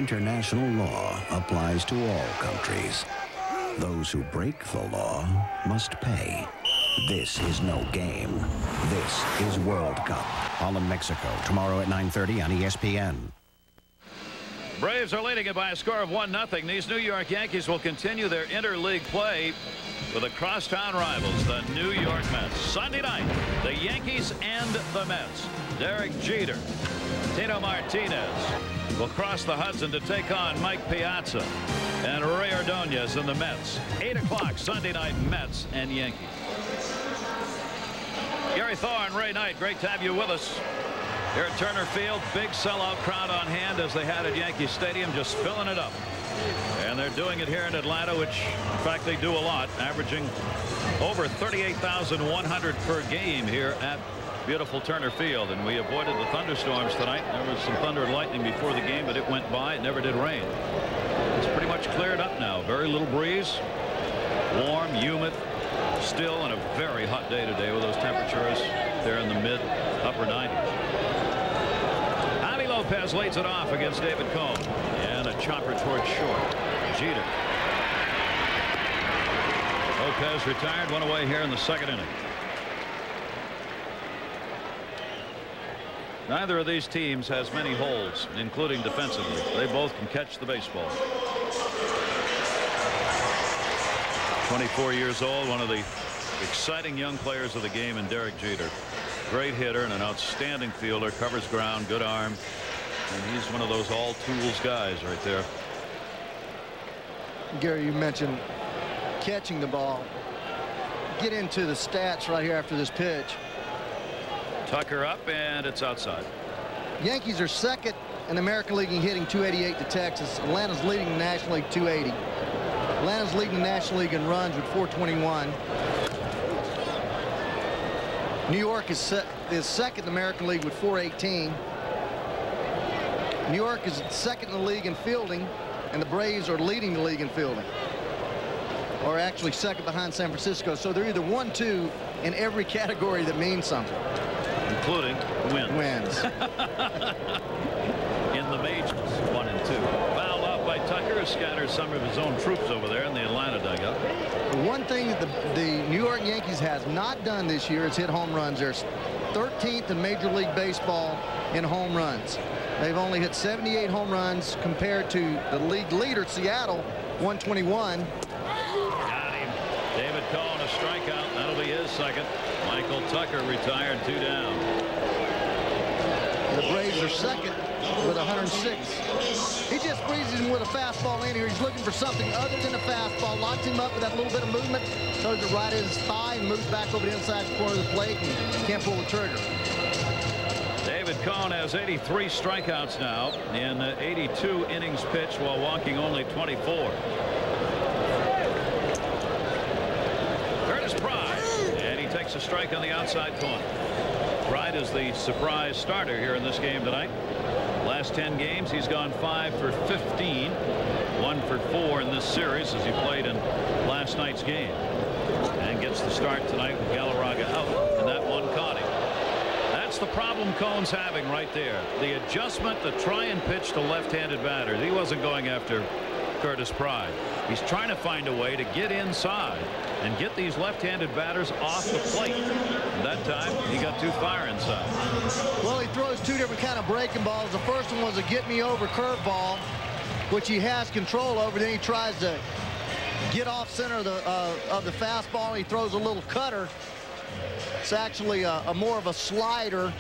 international law applies to all countries. Those who break the law must pay. This is no game. This is World Cup. Holland, Mexico, tomorrow at 9:30 on ESPN. Braves are leading it by a score of 1-0. These New York Yankees will continue their interleague play with the crosstown rivals, the New York Mets. Sunday night, the Yankees and the Mets. Derek Jeter, Tino Martinez will cross the Hudson to take on Mike Piazza and Ray Ordonez and the Mets. 8 o'clock Sunday night, Mets and Yankees. Gary Thorne, Ray Knight, great to have you with us here at Turner Field. Big sellout crowd on hand as they had at Yankee Stadium, just filling it up. And they're doing it here in Atlanta, which in fact they do a lot, averaging over 38,100 per game here at beautiful Turner Field. And we avoided the thunderstorms tonight. There was some thunder and lightning before the game, but it went by. It never did rain. It's pretty much cleared up now. Very little breeze, warm, humid, still, and a very hot day today with those temperatures there in the mid-upper 90s. Javi Lopez leads it off against David Cohn, and a chopper towards short. Jeter. Lopez retired, one away here in the second inning. Neither of these teams has many holes, including defensively. They both can catch the baseball. 24 years old, one of the exciting young players of the game in Derek Jeter. Great hitter and an outstanding fielder, covers ground, good arm, and he's one of those all tools guys right there. Gary, you mentioned catching the ball. Get into the stats right here after this pitch. Tucker up, and it's outside. Yankees are second in the American League in hitting, 288 to Texas. Atlanta's leading the National League, 280. Atlanta's leading the National League in runs with 421. New York is second in the American League with 418. New York is second in the league in fielding, and the Braves are leading the league in fielding, or actually second behind San Francisco. So they're either 1-2 in every category that means something, including wins. In the majors, 1 and 2. Fouled off by Tucker, scatters some of his own troops over there in the Atlanta dugout. One thing that the New York Yankees has not done this year is hit home runs. They're 13th in Major League Baseball in home runs. They've only hit 78 home runs compared to the league leader, Seattle, 121. Got him. David Cohn, a strikeout. That'll be his second. Michael Tucker retired, 2 down. The Braves are second with 106. He just breezes him with a fastball in here. He's looking for something other than a fastball. Locks him up with that little bit of movement. Throws it right at his thigh and moves back over the inside corner of the plate and can't pull the trigger. David Cohn has 83 strikeouts now in 82 innings pitched while walking only 24. Curtis Pride, and he takes a strike on the outside corner. Pride is the surprise starter here in this game tonight. Last 10 games, he's gone 5 for 15, 1 for 4 in this series as he played in last night's game, and gets the start tonight with Galarraga out, and that one caught him. That's the problem Cohn's having right there. The adjustment to try and pitch to left-handed batters. He wasn't going after Curtis Pride. He's trying to find a way to get inside and get these left-handed batters off the plate. And that time, he got too far inside. Well, he throws two different kind of breaking balls. The first one was a get-me-over curveball, which he has control over. Then he tries to get off center of the fastball. He throws a little cutter. It's actually a more of a slider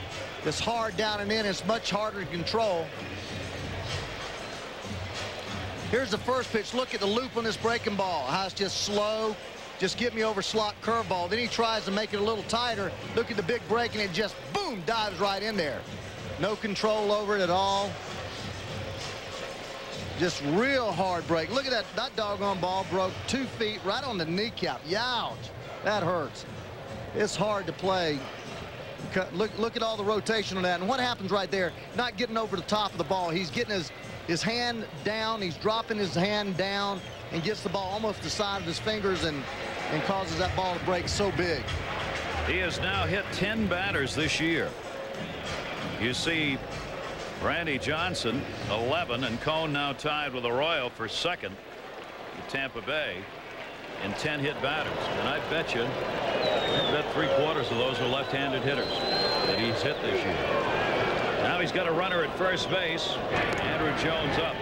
that's hard down and in. It's much harder to control. Here's the first pitch. Look at the loop on this breaking ball. How it's just slow. Just get me over slot curveball. Then he tries to make it a little tighter. Look at the big break, and it just, boom, dives right in there. No control over it at all. Just real hard break. Look at that. That doggone ball broke 2 feet right on the kneecap. Youch. That hurts. It's hard to play. Look at all the rotation on that. And what happens right there? Not getting over the top of the ball. He's getting his hand down. He's dropping his hand down and gets the ball almost the side of his fingers and causes that ball to break so big. He has now hit 10 batters this year. You see Randy Johnson 11, and Cone now tied with Arroyo for second with Tampa Bay in 10 hit batters. And I bet 3/4 of those are left-handed hitters that he's hit this year. Now he's got a runner at first base. Andrew Jones up.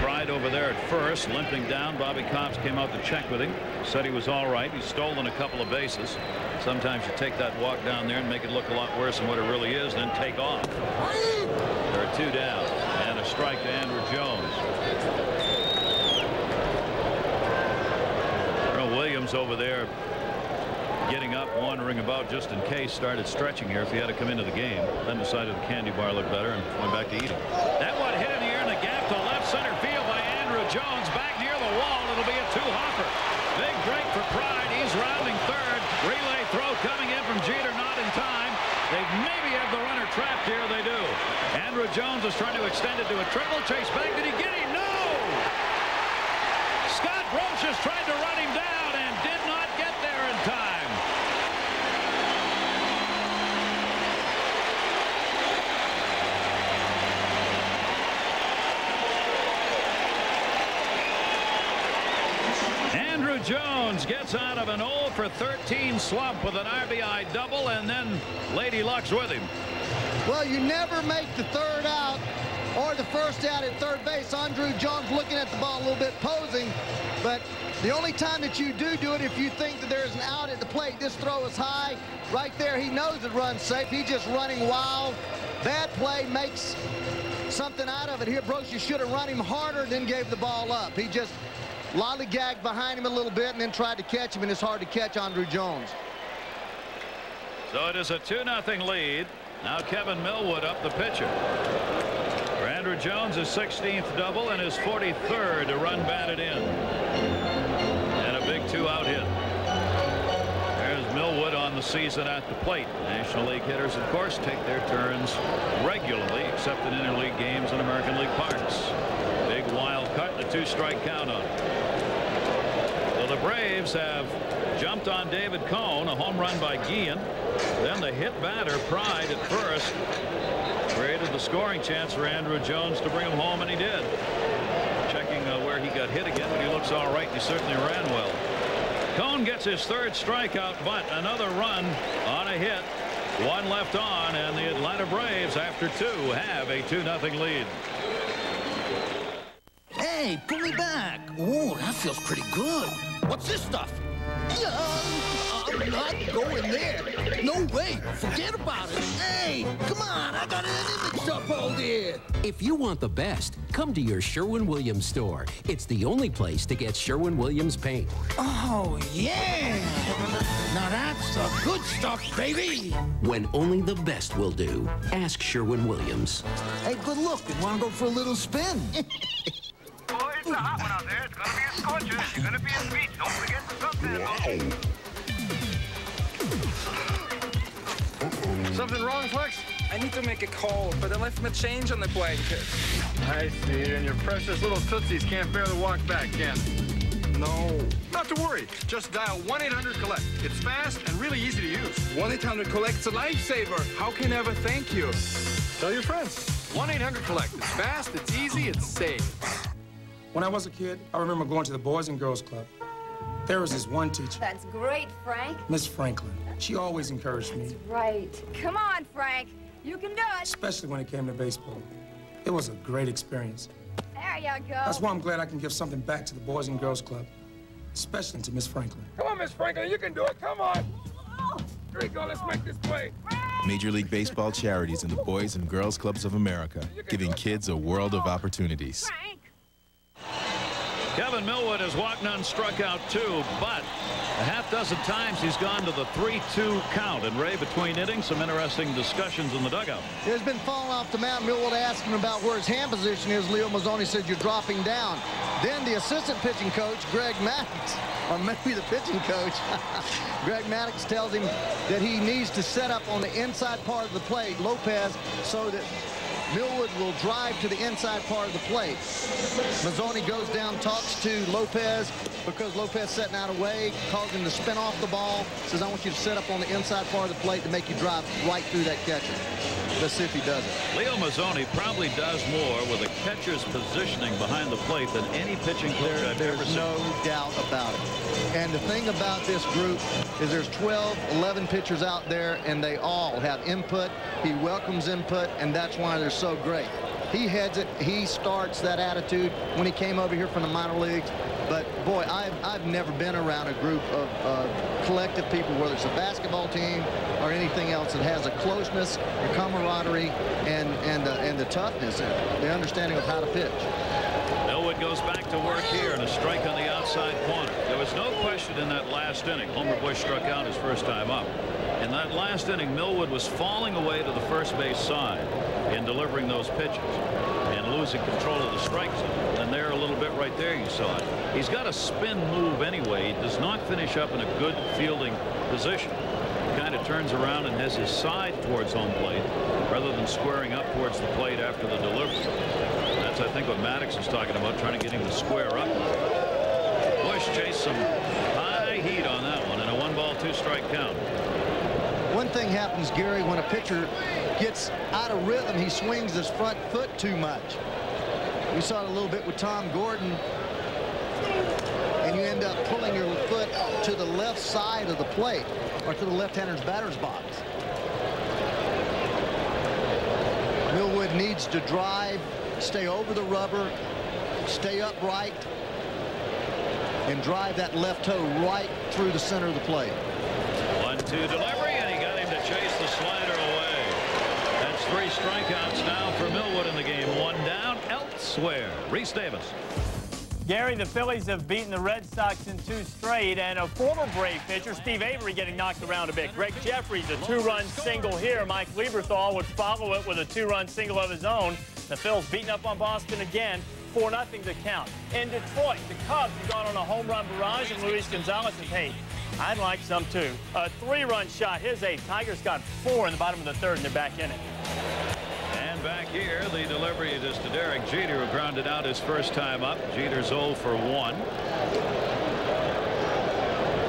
Pride over there at first, limping down. Bobby Cobbs came out to check with him, said he was all right. He's stolen a couple of bases. Sometimes you take that walk down there and make it look a lot worse than what it really is, and then take off. There are 2 down and a strike to Andrew Jones. Williams over there getting up, wondering about, just in case, started stretching here if he had to come into the game, then decided the candy bar looked better and went back to eating. That one hit in the air in the gap to left center field by Andrew Jones, back near the wall. It'll be a 2-hopper. Big break for Pride. He's rounding third. Relay throw coming in from Jeter, not in time. They maybe have the runner trapped here. They do. Andrew Jones is trying to extend it to a triple. Chase back. Did he get him? No! Scott Brocious tried to run him down and did not get there in time. Andrew Jones gets out of an 0-for-13 slump with an RBI double, and then Lady Luck's with him. Well, you never make the third out or the first out at third base. Andrew Jones looking at the ball a little bit, posing, but the only time that you do it if you think that there's an out at the plate. This throw is high. Right there, he knows it runs safe. He's just running wild. Bad play, makes something out of it here. Brocious should have run him harder, then gave the ball up. He just lollygagged behind him a little bit and then tried to catch him, and it's hard to catch Andrew Jones. So it is a 2-0 lead. Now Kevin Millwood up the pitcher. For Andrew Jones, his 16th double and his 43rd to run batted in. And a big 2-out hit. There's Millwood on the season at the plate. National League hitters, of course, take their turns regularly, except in interleague games and American League parks. Big wild cut and a 2-strike count on it. So the Braves have jumped on David Cone, a home run by Guillen. Then the hit batter, Pride, at first created the scoring chance for Andrew Jones to bring him home, and he did. Checking where he got hit again, but he looks all right, and he certainly ran well. Cone gets his 3rd strikeout, but another run on a hit. 1 left on, and the Atlanta Braves, after 2, have a 2-0 lead. Hey, pull me back. Oh, that feels pretty good. What's this stuff? I'm not going there. No way. Forget about it. Hey, come on. I got an image to uphold here. If you want the best, come to your Sherwin-Williams store. It's the only place to get Sherwin-Williams paint. Oh, yeah. Now that's the good stuff, baby. When only the best will do. Ask Sherwin-Williams. Hey, good looking. Want to go for a little spin? Oh, it's a hot one out there. It's going to be a scorcher. You're going to be in the beach. Don't forget the sun. Something wrong, Flex? I need to make a call, but I left my change on the blanket. I see, and your precious little tootsies can't bear the walk back, can they? No. Not to worry. Just dial 1-800-COLLECT. It's fast and really easy to use. 1-800-COLLECT's a lifesaver. How can I ever thank you? Tell your friends. 1-800-COLLECT. It's fast, it's easy, it's safe. When I was a kid, I remember going to the Boys and Girls Club. There was this one teacher, That's great, Frank. Miss Franklin. She always encouraged me, Right. Come on, Frank. You can do it. especially when it came to baseball. It was a great experience. There you go. That's why I'm glad I can give something back to the Boys and Girls Club, especially to Miss Franklin. Come on, Miss Franklin, you can do it. Come on. Here we go. Let's make this play. Major League Baseball charities and the Boys and Girls Clubs of America, giving kids a world of opportunities. Kevin Millwood has walked none, struck out 2, but a half dozen times he's gone to the 3-2 count. And Ray, between innings, some interesting discussions in the dugout. There's been falling off the mound. Millwood asked him about where his hand position is. Leo Mazzoni said, you're dropping down. Then the assistant pitching coach, Greg Maddox, or maybe the pitching coach, Greg Maddox tells him that he needs to set up on the inside part of the plate, Lopez, so that Millwood will drive to the inside part of the plate. Mazzoni goes down, talks to Lopez because Lopez setting out away, caused him to spin off the ball. Says, I want you to set up on the inside part of the plate to make you drive right through that catcher. Let's see if he does it. Leo Mazzoni probably does more with a catcher's positioning behind the plate than any pitching coach I've ever seen. There's no doubt about it. And the thing about this group is there's 12, 11 pitchers out there, and they all have input. He welcomes input, and that's why they're so great. He heads it. He starts that attitude when he came over here from the minor leagues. But, boy, I've never been around a group of collective people, whether it's a basketball team or anything else, that has a closeness, a camaraderie, and the toughness, and the understanding of how to pitch. Millwood goes back to work here, and a strike on the outside corner. There was no question in that last inning. Homer Bush struck out his first time up. In that last inning, Millwood was falling away to the first base side in delivering those pitches and losing control of the strike zone. And there, a little bit right there, you saw it. He's got a spin move anyway. He does not finish up in a good fielding position. He kind of turns around and has his side towards home plate rather than squaring up towards the plate after the delivery. That's, I think, what Maddox is talking about, trying to get him to square up. Bush chased some high heat on that one, and a 1-ball, 2-strike count. One thing happens, Gary, when a pitcher gets out of rhythm, he swings his front foot too much. We saw it a little bit with Tom Gordon, and you end up pulling your foot to the left side of the plate or to the left-hander's batter's box. Millwood needs to drive, stay over the rubber, stay upright, and drive that left toe right through the center of the plate. 1-2 delivery, and he got him to chase the slider away. That's 3 strikeouts now for Millwood in the game. 1 down elsewhere. Reese Davis. Gary, the Phillies have beaten the Red Sox in 2 straight, and a former Brave pitcher, Steve Avery, getting knocked around a bit. Greg Jeffries, a 2-run single here. Mike Lieberthal would follow it with a 2-run single of his own. The Phils beating up on Boston again, 4-0 to count. In Detroit, the Cubs have gone on a home run barrage, and Luis Gonzalez says, hey, I'd like some too. A 3-run shot, his 8th. Tigers got 4 in the bottom of the 3rd, and they're back in it. And back here, the delivery is to Derek Jeter, who grounded out his first time up. Jeter's 0 for 1.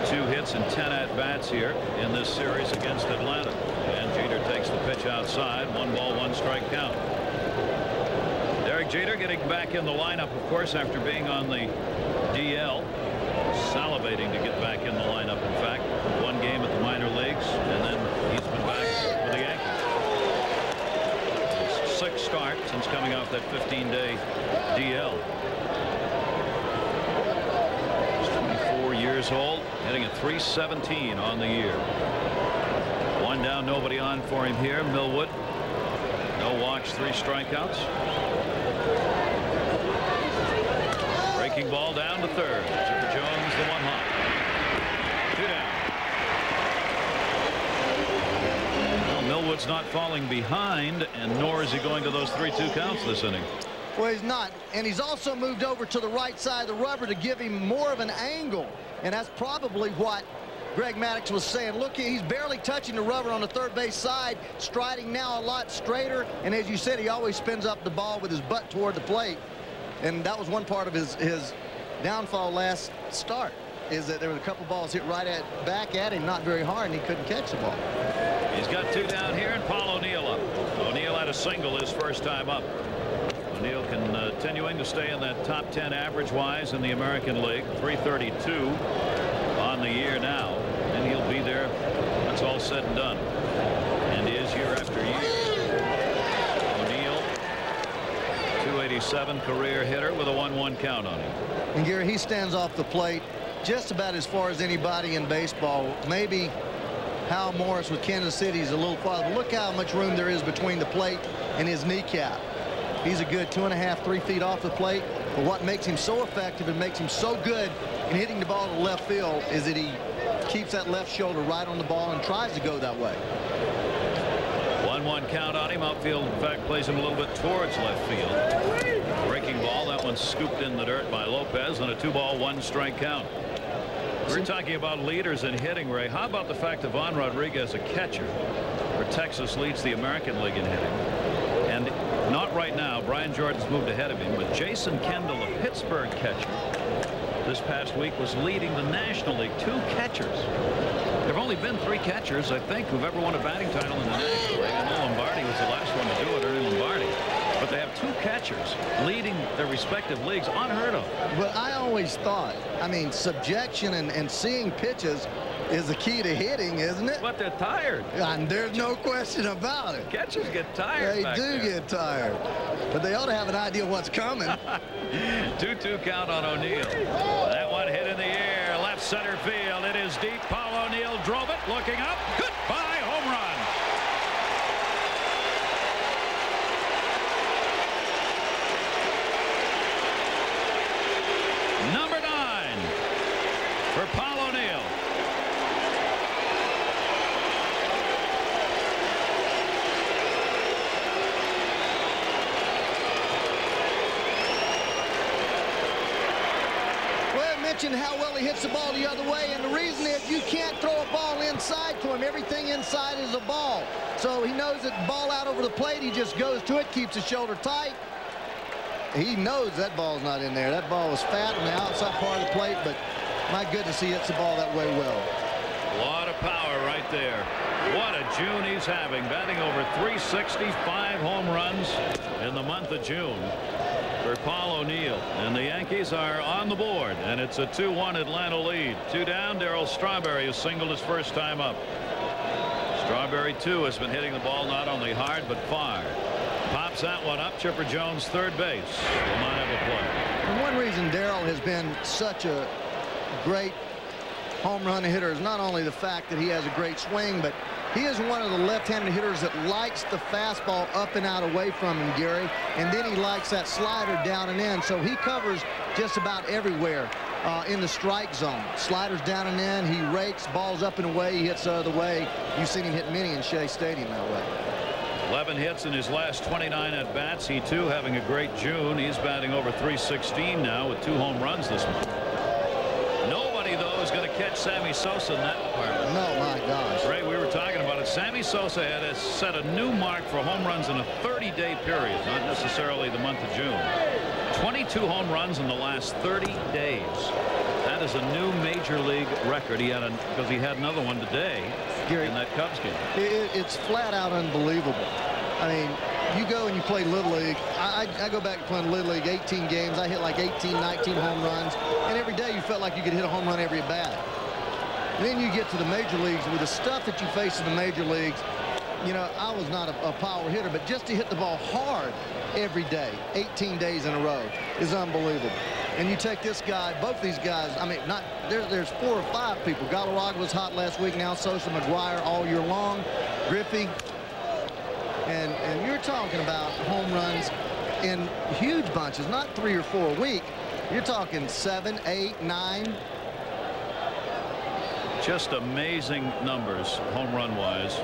2 hits and 10 at-bats here in this series against Atlanta. And Jeter takes the pitch outside. 1-ball, 1-strike count. Derek Jeter getting back in the lineup, of course, after being on the DL. Salivating to get back in the lineup, in fact. 1 game at the minor leagues, and then he's been back with the Yankees. 6th start since coming off that 15-day DL. He's 24 years old, hitting at .317 on the year. 1 down, nobody on for him here. Millwood, no walks, 3 strikeouts. Breaking ball down to 3rd. Chipper Jones, the 1 hop. 2 down. Well, Millwood's not falling behind, and nor is he going to those 3-2 counts this inning. Well, he's not. And he's also moved over to the right side of the rubber to give him more of an angle. And that's probably what Greg Maddox was saying. Look, he's barely touching the rubber on the 3rd base side, striding now a lot straighter. And as you said, he always spins up the ball with his butt toward the plate. And that was one part of his downfall last start, is that there were a couple balls hit back at him, not very hard, and he couldn't catch the ball. He's got 2 down here, and Paul O'Neill up. O'Neill had a single his first time up. O'Neill continuing to stay in that top 10 average-wise in the American League. .332 on the year now, and he'll be there. That's all said and done, and is year after year. 287 career hitter with a 1-1 count on him. And Gary, he stands off the plate just about as far as anybody in baseball. Maybe Hal Morris with Kansas City is a little farther, but look how much room there is between the plate and his kneecap. He's a good 2.5, 3 feet off the plate. But what makes him so effective and makes him so good in hitting the ball to left field is that he keeps that left shoulder right on the ball and tries to go that way. 1-1 count on him. Outfield, in fact, plays him a little bit towards left field. Breaking ball. That one's scooped in the dirt by Lopez, and a 2-ball, 1-strike count. We're talking about leaders in hitting, Ray. How about the fact that Von Rodriguez, a catcher for Texas, leads the American League in hitting? And not right now. Brian Jordan's moved ahead of him, but Jason Kendall, a Pittsburgh catcher, this past week was leading the National League. 2 catchers. There have only been 3 catchers, I think, who've ever won a batting title in the National League. And Lombardi was the last 2 catchers leading their respective leagues. Unheard of. But I always thought, I mean, subjection and seeing pitches is the key to hitting, isn't it? But they're tired. And there's no question about it. Catchers get tired. They do get tired. But they ought to have an idea what's coming. 2-2 count on O'Neill. That one hit in the air. Left center field. It is deep. Paul O'Neill drove it. Looking up. Goodbye. Home run. Number 9 for Paul O'Neill. Mentioned how well he hits the ball the other way, and the reason is you can't throw a ball inside to him. Everything inside is a ball. So he knows that ball out over the plate, he just goes to it, keeps his shoulder tight. He knows that ball's not in there. That ball was fat on the outside part of the plate, but my goodness, he hits the ball that way well. A lot of power right there. What a June he's having, batting over 365 home runs in the month of June for Paul O'Neill. And the Yankees are on the board, and it's a 2-1 Atlanta lead. 2 down. Darryl Strawberry has singled his first time up. Strawberry, too, has been hitting the ball not only hard but far. Pops that one up. Chipper Jones, third base. Will not have a play. And one reason Darryl has been such a great home run hitter is not only the fact that he has a great swing, but he is one of the left-handed hitters that likes the fastball up and out away from him, Gary, and then he likes that slider down and in, so he covers just about everywhere in the strike zone. Sliders down and in, he rakes, balls up and away, he hits the other way. You've seen him hit many in Shea Stadium that way. 11 hits in his last 29 at-bats. He, too, having a great June. He's batting over 316 now with 2 home runs this month. Nobody, though, is going to catch Sammy Sosa in that department. No, my gosh. Ray, we were talking about it. Sammy Sosa had set a new mark for home runs in a 30-day period, not necessarily the month of June. 22 home runs in the last 30 days. That is a new major league record. He had because he had another one today, Gary, in that Cubs game. It's flat out unbelievable. I mean, you go and you play Little League. I go back to playing Little League 18 games. I hit like 18, 19 home runs. And every day you felt like you could hit a home run every at bat. And then you get to the major leagues with the stuff that you face in the major leagues. You know, I was not a power hitter, but just to hit the ball hard every day, 18 days in a row, is unbelievable. And you take this guy, both these guys, I mean, there's 4 or 5 people. Galarraga was hot last week. Now Sosa, McGuire all year long. Griffey. And you're talking about home runs in huge bunches, not 3 or 4 a week. You're talking 7, 8, 9. Just amazing numbers, home run wise.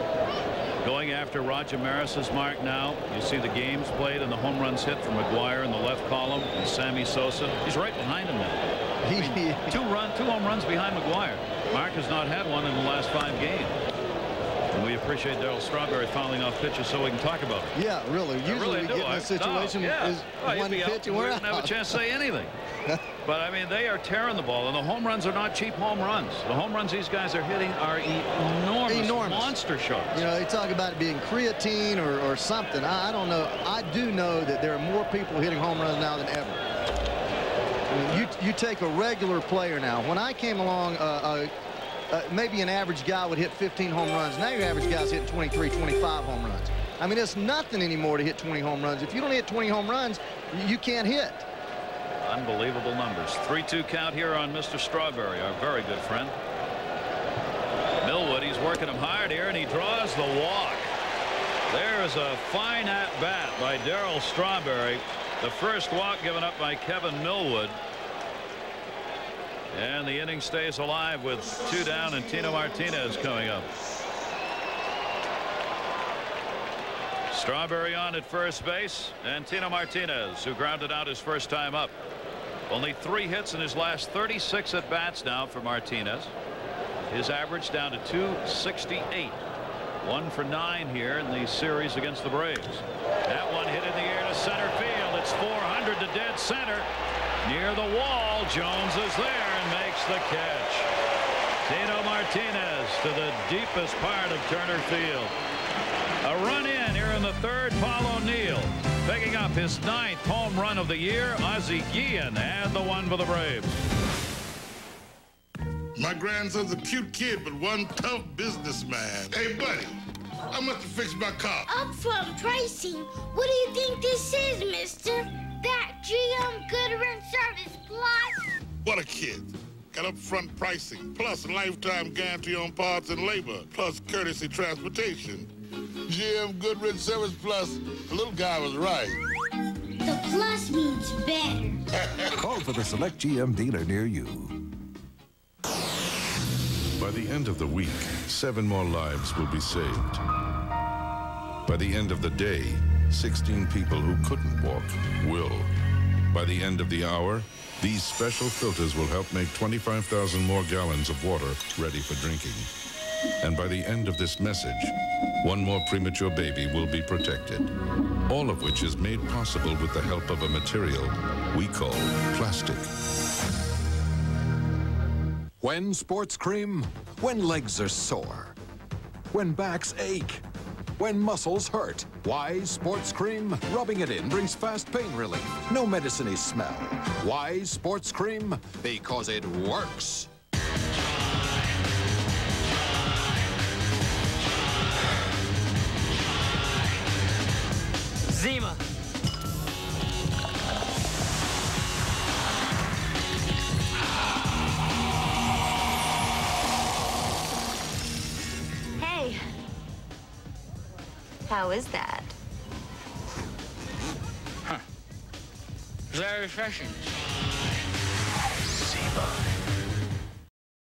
Going after Roger Maris's mark now. You see the games played and the home runs hit from McGuire in the left column and Sammy Sosa. He's right behind him now. 2 home runs behind McGuire. Mark has not had one in the last 5 games. And we appreciate Darryl Strawberry fouling off pitches so we can talk about it. Yeah, really. Usually we get in this situation is one pitch and we're out. We don't have a chance to say anything. But, I mean, they are tearing the ball, and the home runs are not cheap home runs. The home runs these guys are hitting are enormous. Monster shots. You know, they talk about it being creatine or something. I don't know. I do know that there are more people hitting home runs now than ever. I mean, you take a regular player now. When I came along, maybe an average guy would hit 15 home runs. Now your average guy's hitting 23, 25 home runs. I mean, it's nothing anymore to hit 20 home runs. If you don't hit 20 home runs, you can't hit. Unbelievable numbers. 3-2 count here on Mr. Strawberry, our very good friend. Millwood, he's working him hard here, and he draws the walk. There's a fine at-bat by Darryl Strawberry. The first walk given up by Kevin Millwood. And the inning stays alive with 2 down and Tino Martinez coming up. Strawberry on at first base, and Tino Martinez, who grounded out his first time up. Only 3 hits in his last 36 at bats now for Martinez. His average down to 268. 1 for 9 here in the series against the Braves. That one hit in the air to center field. It's 400 to dead center. Near the wall, Jones is there and makes the catch. Tino Martinez to the deepest part of Turner Field. A run in here in the 3rd. Paul O'Neill. Picking up his 9th home run of the year, Ozzie Guillen had the one for the Braves. My grandson's a cute kid, but one tough businessman. Hey, buddy, how much to fix my car? Upfront pricing? What do you think this is, mister? That GM Goodwin Service Plus? What a kid. Got upfront pricing, plus a lifetime guarantee on parts and labor, plus courtesy transportation. GM Goodwin Service Plus, the little guy was right. The plus means better. Call for the select GM dealer near you. By the end of the week, 7 more lives will be saved. By the end of the day, 16 people who couldn't walk will. By the end of the hour, these special filters will help make 25,000 more gallons of water ready for drinking. And by the end of this message, 1 more premature baby will be protected. All of which is made possible with the help of a material we call plastic. When sports cream? When legs are sore. When backs ache. When muscles hurt. Wise Sports Cream? Rubbing it in brings fast pain relief. No medicine-y smell. Wise Sports Cream? Because it works. Zima. Hey. How is that? Huh. Very refreshing. Zima.